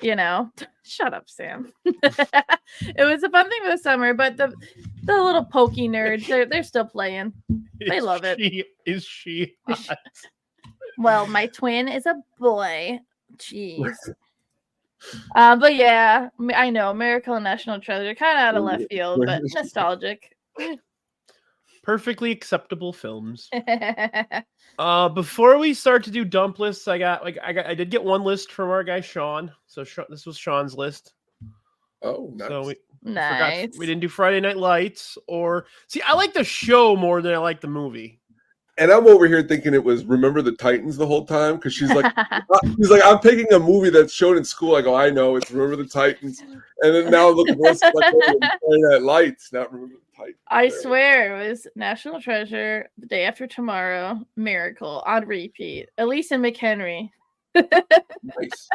Shut up, Sam. It was a fun thing for the summer, but the little Pokey nerds, they're still playing. They love it. Is she hot? Well, my twin is a boy. Jeez. But yeah, I know Miracle and National Treasure, kind of out of left field, but nostalgic. Perfectly acceptable films. Before we start to do dump lists, I did get one list from our guy Sean. So this was Sean's list. Oh, nice. So we didn't do Friday Night Lights I like the show more than I like the movie. And I'm over here thinking it was Remember the Titans the whole time because she's like, I'm picking a movie that's shown in school. I go, I know it's Remember the Titans, and then now look at this, like Friday Night Lights, not Remember the Titans. I swear it was National Treasure, The Day After Tomorrow, Miracle on repeat. Elise and McHenry. Nice.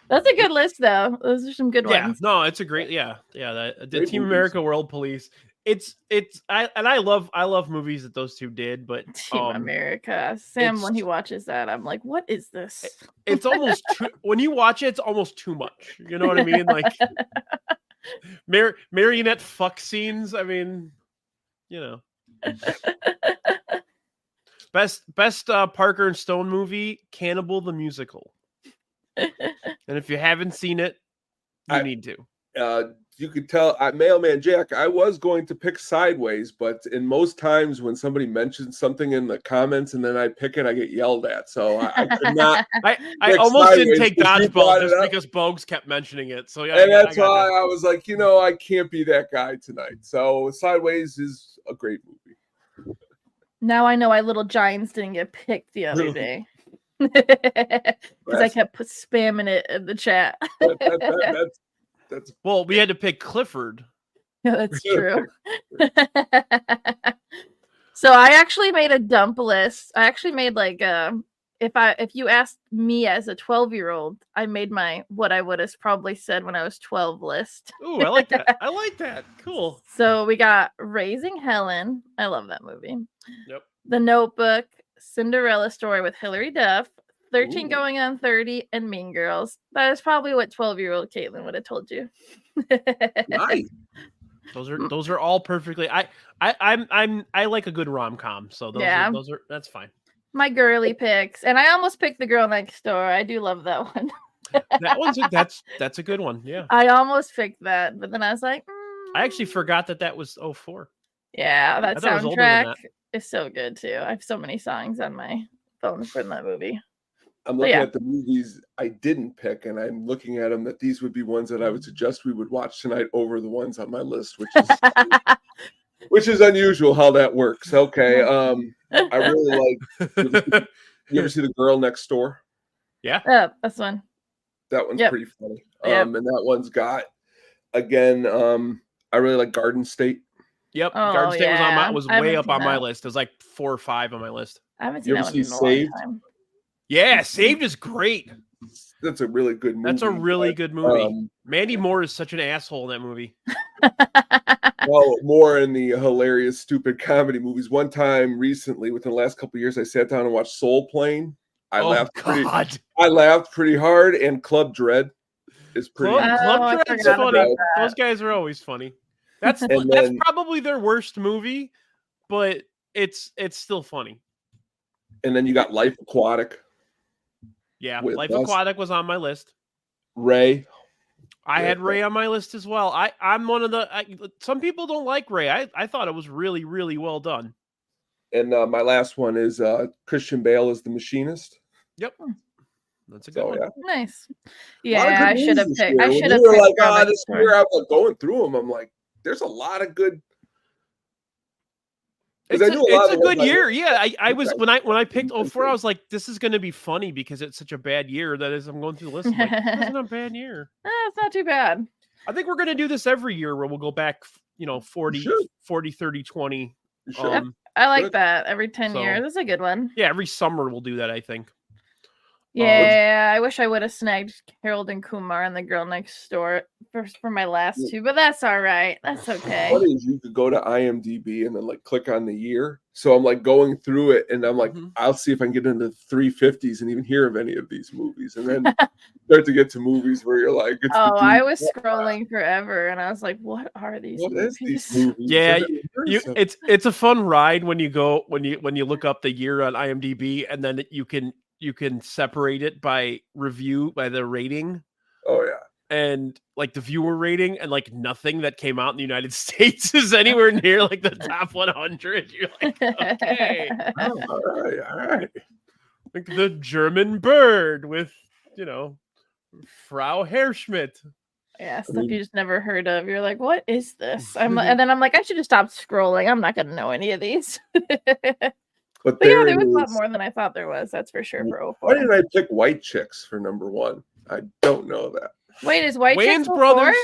That's a good list, though. Those are some good ones. No, it's a great, the Team movies. America, World Police. I love movies that those two did, but Team America. Sam, when he watches that, I'm like, what is this? It's almost when you watch it, it's almost too much. You know what I mean? Like marionette fuck scenes. I mean, best Parker and Stone movie, Cannibal the Musical. And if you haven't seen it, you need to. You could tell, Mailman Jack, I was going to pick Sideways, but in most times when somebody mentions something in the comments and then I pick it, I get yelled at. So I could not. I almost didn't take Dodgeball just because Bogues kept mentioning it. So yeah, and that's why I was like, I can't be that guy tonight. So Sideways is a great movie. Now I know why Little Giants didn't get picked the other day. Because I kept spamming it in the chat. That's well, we had to pick Clifford. Yeah, that's true. So I actually made a dump list. I actually made like if you asked me as a 12-year-old, I made my what I would have probably said when I was 12 list. Ooh, I like that. I like that. Cool. So we got Raising Helen. I love that movie. Yep. The Notebook, Cinderella Story with Hilary Duff, 13 Ooh. going on 30, and Mean Girls. That is probably what 12-year-old Katelyn would have told you. Nice. Those are all perfectly. I like a good rom-com, so those are that's fine. My girly picks, and I almost picked The Girl Next Door. I do love that one. That's a good one. Yeah. I almost picked that, but then I was like, I actually forgot that was 04. Yeah, that I thought it was older than soundtrack is so good too. I have so many songs on my phone from that movie. I'm looking at the movies I didn't pick, and I'm looking at them that these would be ones that I would suggest we would watch tonight over the ones on my list, which is unusual how that works. Okay, I really like. You ever see The Girl Next Door? Yeah, that's one. That one's pretty funny. Yep. And that one's got again. I really like Garden State. Yep, Oh, Garden State yeah. was I way haven't up seen on my that. list. It was like 4 or 5 on my list. I haven't You seen ever that one in see a long Saved? time. Yeah, Saved is great. That's a really good movie. That's a really good movie. Mandy Moore is such an asshole in that movie. Well, more in the hilarious, stupid comedy movies. One time recently, within the last couple of years, I sat down and watched Soul Plane. I laughed pretty hard, and Club Dread is pretty. Club Dread's funny. Those guys are always funny. That's probably their worst movie, but it's still funny. And then you got Life Aquatic. Yeah, Life Aquatic was on my list. Ray. I had Ray on my list as well. I'm one of the. Some people don't like Ray. I thought it was really, really well done. And my last one is Christian Bale as the Machinist. Yep, that's a good one. Yeah. Nice. Yeah, I should have picked. I should have picked. Like, this year I was going through them. I'm like, there's a lot of good. It's a good year. Yeah, I was when I picked 04, I was like, this is going to be funny because it's such a bad year. That is, I'm going through the list. I'm like, this isn't a bad year. It's not too bad. I think we're going to do this every year where we'll go back, 40, 30, 20. I like that. Every 10 years. That's a good one. Yeah, every summer we'll do that, I think. Yeah, I wish I would have snagged Harold and Kumar and The Girl Next Door for my last two, but that's all right. That's okay. What is you could go to IMDb and then like click on the year. So I'm like going through it and I'm like, I'll see if I can get into the 350s and even hear of any of these movies. And then start to get to movies where you're like, I was scrolling forever and I was like, what are these movies? Yeah, it's a fun ride when you go when you look up the year on IMDb and then you can separate it by the rating. Oh yeah. And like the viewer rating and like nothing that came out in the United States is anywhere near like the top 100. You're like, okay. All right. Like the German Bird with, Frau Herschmidt. Yeah, stuff you just never heard of. You're like, what is this? And then I'm like, I should have stopped scrolling. I'm not going to know any of these. But yeah, there was a lot more than I thought there was. That's for sure. For 04. Why did I pick White Chicks for number 1? I don't know that. Wait, is White Chicks 04? Brothers?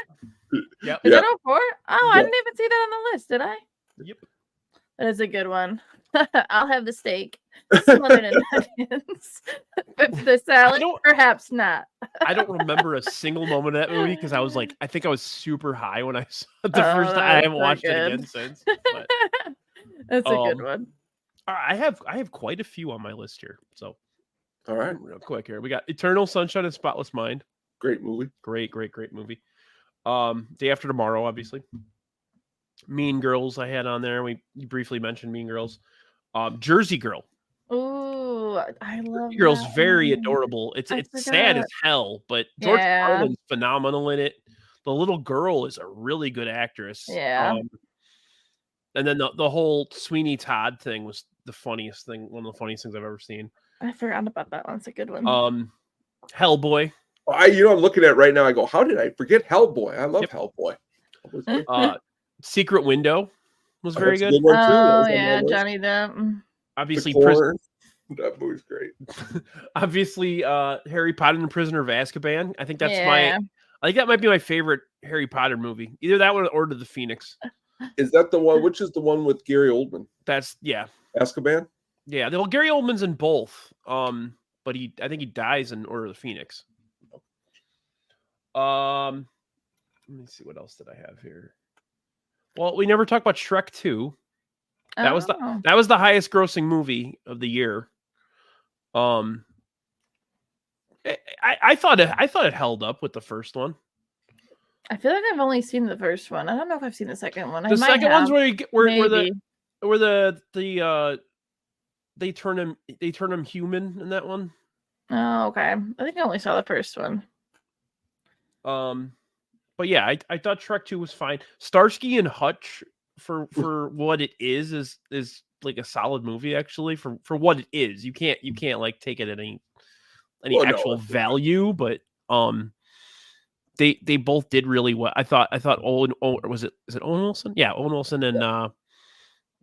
Yep. Is that 04? Oh, I didn't even see that on the list, did I? Yep. That is a good one. I'll have the steak. Smothered in onions. The salad, perhaps not. I don't remember a single moment of that movie because I think I was super high when I saw it the first time. I haven't watched it again since. But, that's a good one. I have quite a few on my list here. So, all right, real quick here. We got Eternal Sunshine of the Spotless Mind. Great movie. Great movie. Day After Tomorrow, obviously. Mean Girls I had on there. You briefly mentioned Mean Girls. Jersey Girl. Ooh, I love Jersey Girl's very adorable. It's sad as hell, but George Carlin's phenomenal in it. The little girl is a really good actress. Yeah. And then the whole Sweeney Todd thing was the funniest thing. One of the funniest things I've ever seen. I forgot about that one. It's a good one. Hellboy. I'm looking at it right now. I go, how did I forget Hellboy? I love Hellboy. Secret Window was very good. Good one too. Oh yeah, Johnny Depp. Obviously, that movie's great. Obviously, Harry Potter and the Prisoner of Azkaban. I think that might be my favorite Harry Potter movie. Either that one or Order of the Phoenix. Is that the one? Which is the one with Gary Oldman? Yeah. Azkaban. Yeah, well, Gary Oldman's in both. But I think he dies in Order of the Phoenix. Let me see, what else did I have here? Well, we never talked about Shrek 2. That was the highest grossing movie of the year. I thought it held up with the first one. I feel like I've only seen the first one. I don't know if I've seen the second one. The second one's where they turn him human in that one. Oh, okay. I think I only saw the first one. But yeah, I thought Shrek 2 was fine. Starsky and Hutch for what it is like a solid movie actually for what it is. You can't like take it at any actual value, but they both did really well. I thought Owen is it Owen Wilson? Yeah, Owen Wilson and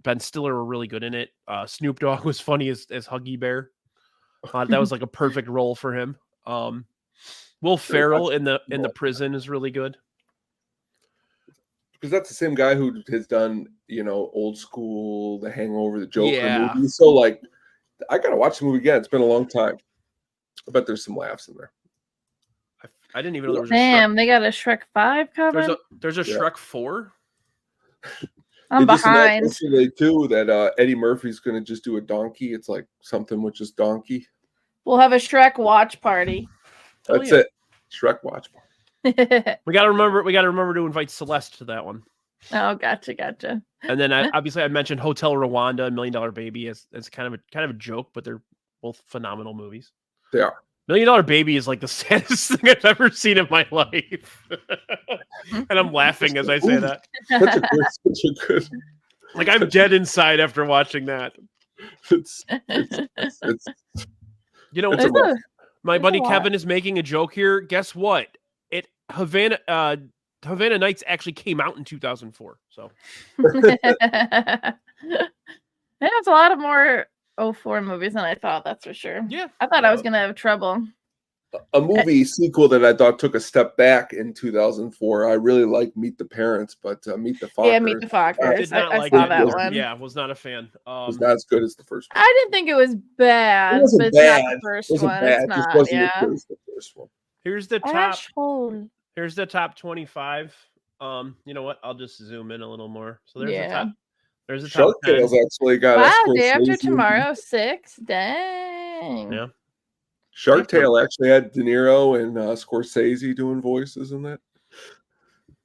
Ben Stiller were really good in it. Snoop Dogg was funny as Huggy Bear. That was like a perfect role for him. Will Ferrell in the prison is really good. Because that's the same guy who has done, Old School, The Hangover, the Joker movie. So, like, I gotta watch the movie again. It's been a long time. I bet there's some laughs in there. I didn't even know there was Damn, they got a Shrek 5 coming? There's a Shrek 4? I'm behind. Yesterday, too, that Eddie Murphy's going to just do a donkey. It's like something with just donkey. We'll have a Shrek watch party. That's it. Shrek watch party. We got to remember to invite Celeste to that one. Oh, gotcha. And then obviously I mentioned Hotel Rwanda and $1 Million Baby as kind of a joke, but they're both phenomenal movies. They are. $1 Million Baby is like the saddest thing I've ever seen in my life. And I'm laughing as I say that. Such a good. Like I'm dead inside after watching that. It's my buddy Kevin is making a joke here. Guess what? Havana Nights actually came out in 2004. So there's a lot of more 04 movies than I thought, that's for sure. Yeah. I thought I was gonna have trouble. A movie sequel that I thought took a step back in 2004. I really like Meet the Parents, but Meet the Fockers. Yeah, Meet the Fockers. I saw that one. Yeah, was not a fan. It was not as good as the first one. I didn't think it was bad. It wasn't but bad. It's not the first It wasn't one. bad. It's not. It just wasn't Yeah. as good as the first one. Here's the top. Asshole. Here's the top 25. You know what? I'll just zoom in a little more. So there's the top. There's the top Shark 10. Tales actually got Wow, Day After Tomorrow 6. Dang. Yeah. Shark Tale actually had De Niro and Scorsese doing voices in that.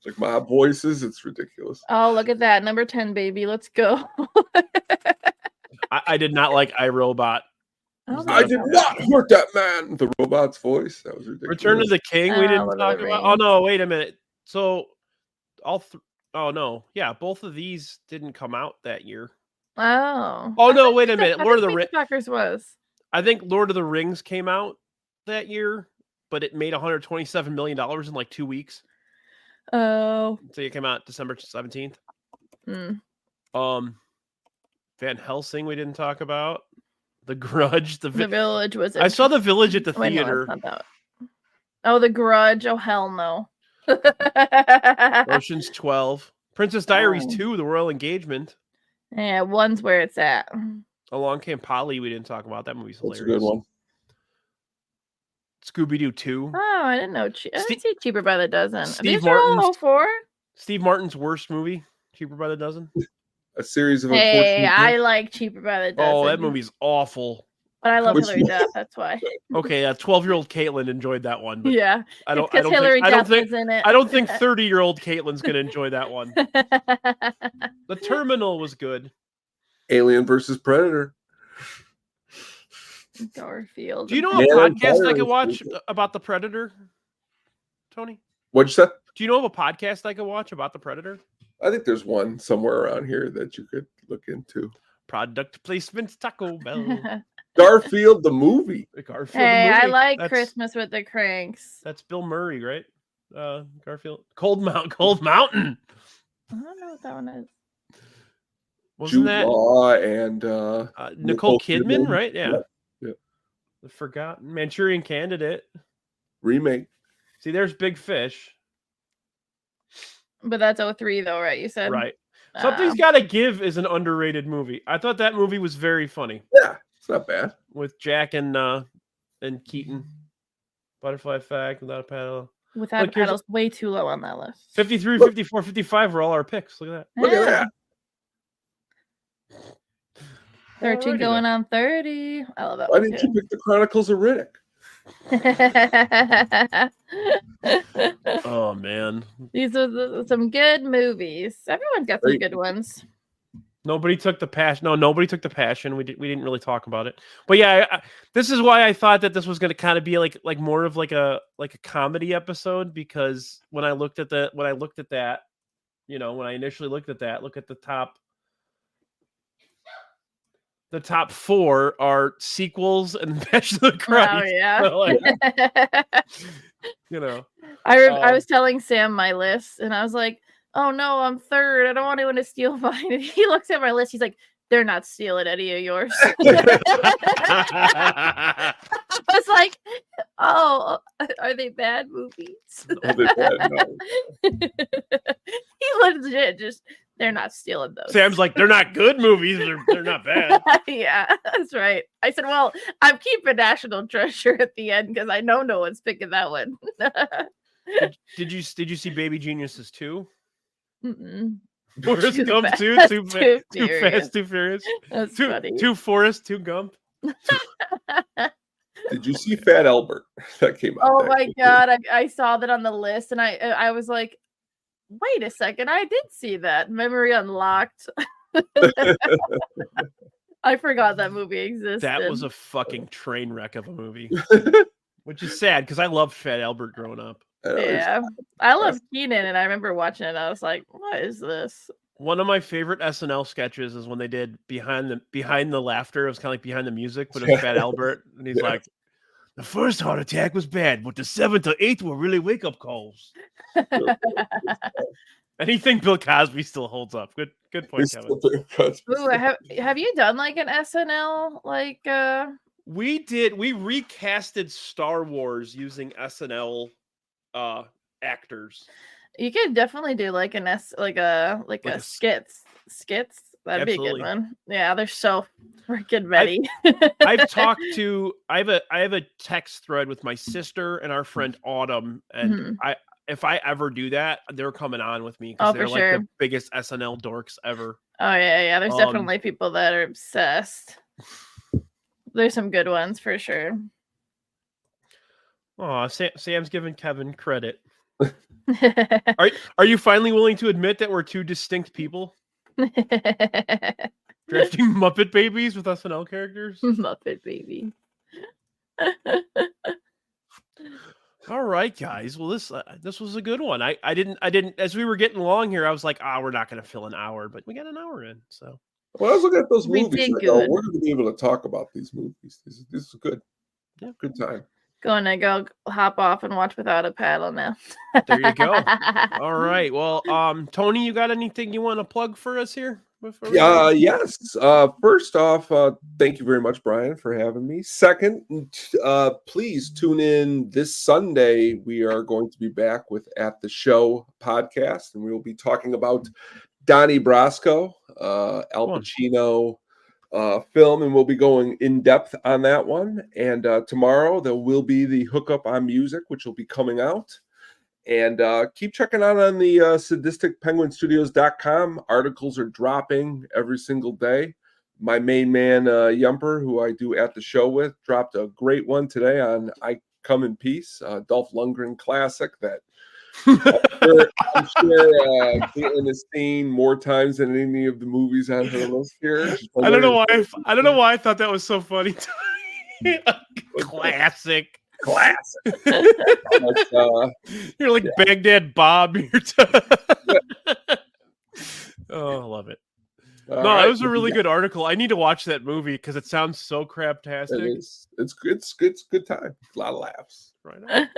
Like mob voices. It's ridiculous. Oh, look at that. Number 10, baby. Let's go. I did not like iRobot. I did not hurt that man. The robot's voice. That was ridiculous. Return of the King. We didn't talk about. Oh no! Wait a minute. So oh no! Yeah, both of these didn't come out that year. Oh. Oh no! Wait a minute. Lord of the Rings. Fuckers was. I think Lord of the Rings came out that year, but it made $127 million in like 2 weeks. Oh. So it came out December 17th. Mm. Van Helsing. We didn't talk about. The Grudge. The Village was. I saw The Village at the theater. No, oh, The Grudge. Oh hell no. Ocean's 12. Princess Diaries 2. The Royal Engagement. Yeah, one's where it's at. Along Came Polly. We didn't talk about. That movie's hilarious. That's a good one. Scooby-Doo 2. Oh, I didn't know. I didn't see Cheaper by the Dozen. Steve These are all 04? Steve Martin's worst movie. Cheaper by the Dozen. A series of Hey, I like Cheaper by the Dozen. Oh, that movie's awful. But I love Hillary Duff. That's why. Okay, 12-year-old Caitlin enjoyed that one. But yeah, I don't think Hillary Duff is in it. I don't think 30-year-old Caitlin's gonna enjoy that one. The Terminal was good. Alien versus Predator. Garfield. Do you know a podcast I could watch about the Predator, Tony? What'd you say? Do you know of a podcast I could watch about the Predator? I think there's one somewhere around here that you could look into. Product placement, Taco Bell. Garfield the movie. Garfield hey, the movie. I like Christmas with the Cranks. That's Bill Murray, right? Garfield. Cold Mountain. I don't know what that one is. Wasn't that Law and Nicole Kidman, right? Yeah. Yeah. The Forgotten Manchurian Candidate remake. See, there's Big Fish. But that's 03 though, right? You said right. Something's Gotta Give is an underrated movie. I thought that movie was very funny. Yeah, it's not bad. With Jack and Keaton. Butterfly Effect, Without a Paddle. Without a Paddle's way too low on that list. 53, 54, 55 were all our picks. Look at that. Look at that. 13 going on 30. I love that. Why didn't you pick the Chronicles of Riddick? Oh man, These are some good movies. Everyone got some good ones. nobody took the passion. No, nobody took the passion. We didn't really talk about it. But yeah, this is why I thought that this was going to kind of be like more of like a comedy episode, because when I looked at that, when I initially looked at that, look at the top. The top 4 are sequels and Passion of the Christ. Oh yeah. So, like, I was telling Sam my list, and I was like, "Oh no, I'm third. I don't want anyone to steal mine." And he looks at my list. He's like, "They're not stealing any of yours." I was like, "Oh, are they bad movies?" No. He legit just. They're not stealing those. Sam's like, they're not good movies. They're not bad. Yeah, that's right. I said, well, I'm keeping National Treasure at the end because I know no one's picking that one. Did you see Baby Geniuses 2? Mm-mm. Forrest Gump 2? Too Fast, Too Furious? That's funny. Too Forrest, Too Gump? Did you see Fat Albert? That came out. Oh my God. I saw that on the list, and I was like, wait a second, I did see that. Memory unlocked. I forgot that movie existed. That was a fucking train wreck of a movie. Which is sad, because I loved Fat Albert growing up. Yeah. I love Keenan, and I remember watching it, and I was like, what is this? One of my favorite SNL sketches is when they did behind the laughter. It was kind of like behind the music, but it's Fat Albert, and he's like, the first heart attack was bad, but the 7th or 8th were really wake-up calls. Anything Bill Cosby still holds up. Good point, Kevin. Ooh, have you done like an SNL like We did. We recasted Star Wars using SNL actors. You could definitely do like a skits. That'd Absolutely. be a good one. Yeah, they're so freaking many. I've talked to. I have a text thread with my sister and our friend Autumn, and if I ever do that, they're coming on with me because they're like the biggest SNL dorks ever. Oh yeah. There's definitely people that are obsessed. There's some good ones for sure. Oh, Sam's giving Kevin credit. Are you finally willing to admit that we're two distinct people? Drafting Muppet Babies with SNL characters? Muppet Baby. All right, guys. Well, this was a good one. I didn't as we were getting along here, I was like, we're not going to fill an hour, but we got an hour in. So when I was looking at those movies, we're going to be able to talk about these movies. This is good. Yeah, good time. Going to go hop off and watch Without a Paddle now. There you go. All right. Well, Tony, you got anything you want to plug for us here? Yes. First off, thank you very much, Brian, for having me. Second, please tune in this Sunday. We are going to be back with At the Show podcast, and we will be talking about Donnie Brasco, Al Pacino film, and we'll be going in depth on that one. And tomorrow there will be the Hookup on Music, which will be coming out. And keep checking out on the sadisticpenguinstudios.com. Articles are dropping every single day. My main man, Yumper, who I do At the Show with, dropped a great one today on I Come in Peace, Dolph Lundgren classic that I'm sure Katelyn has seen more times than any of the movies on her list here. I don't know why I thought that was so funny. Classic. You're like Baghdad Bob. Oh, I love it. That was a really good article. I need to watch that movie because it sounds so craptastic. It's good time. A lot of laughs. Right on.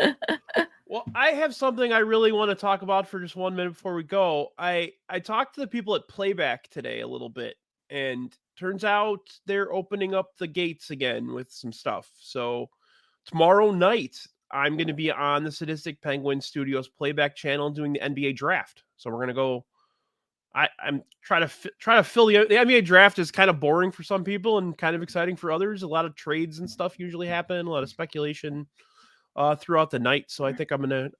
Well, I have something I really want to talk about for just 1 minute before we go. I talked to the people at Playback today a little bit, and turns out they're opening up the gates again with some stuff. So tomorrow night, I'm going to be on the Sadistic Penguin Studios Playback channel doing the NBA draft. So we're going to go. I'm trying to fill the NBA draft is kind of boring for some people and kind of exciting for others. A lot of trades and stuff usually happen. A lot of speculation throughout the night. So I think I'm gonna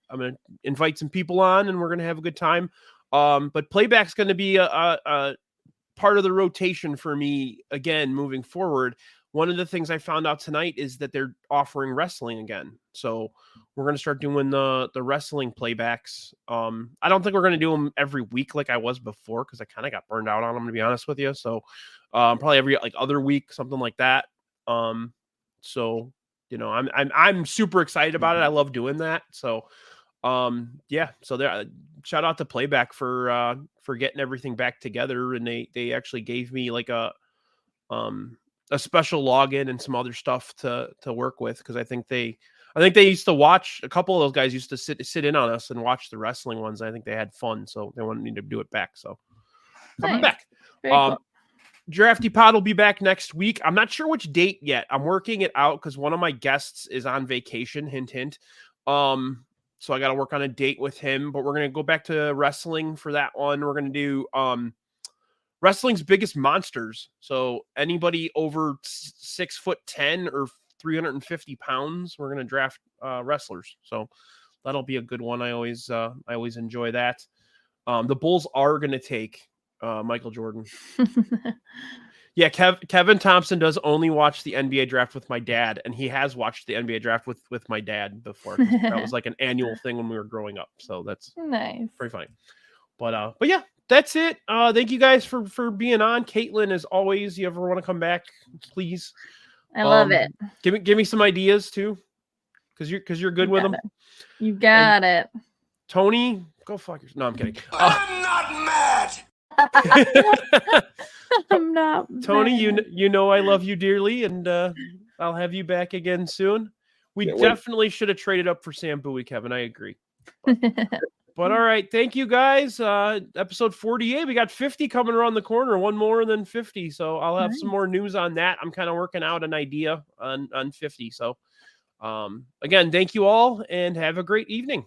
invite some people on, and we're gonna have a good time. But Playback's going to be a part of the rotation for me again moving forward. one of the things I found out tonight is that they're offering wrestling again. So we're going to start doing the wrestling playbacks. I don't think we're going to do them every week like I was before, because I kind of got burned out on them, to be honest with you. So probably every like other week, something like that. So I'm super excited about it. I love doing that. So so there, shout out to Playback for getting everything back together, and they actually gave me like a special login and some other stuff to work with, because I think they used to watch, a couple of those guys used to sit in on us and watch the wrestling ones. I think they had fun, so they wanted me to do it back. So coming back. Very cool. Drafty Pod will be back next week. I'm not sure which date yet. I'm working it out because one of my guests is on vacation. Hint, hint. So I got to work on a date with him, but we're going to go back to wrestling for that one. We're going to do wrestling's biggest monsters. So anybody over 6'10" or 350 pounds, we're going to draft wrestlers. So that'll be a good one. I always enjoy that. The Bulls are going to take Michael Jordan. Yeah, Kevin Thompson does only watch the NBA draft with my dad, and he has watched the NBA draft with my dad before. That was like an annual thing when we were growing up. So that's nice. Pretty funny. But yeah, that's it. Thank you guys for being on. Katelyn, as always, you ever want to come back, please. I love it. Give me some ideas too, because you're good with them. You got it. Tony, go fuck yourself. No, I'm kidding. I'm not mad. I'm not Tony, mad. you know I love you dearly, and I'll have you back again soon. We definitely should have traded up for Sam Bowie, Kevin. I agree. But all right, thank you guys. Episode 48. We got 50 coming around the corner. One more than 50. So I'll have some more news on that. I'm kind of working out an idea on 50. So again, thank you all and have a great evening.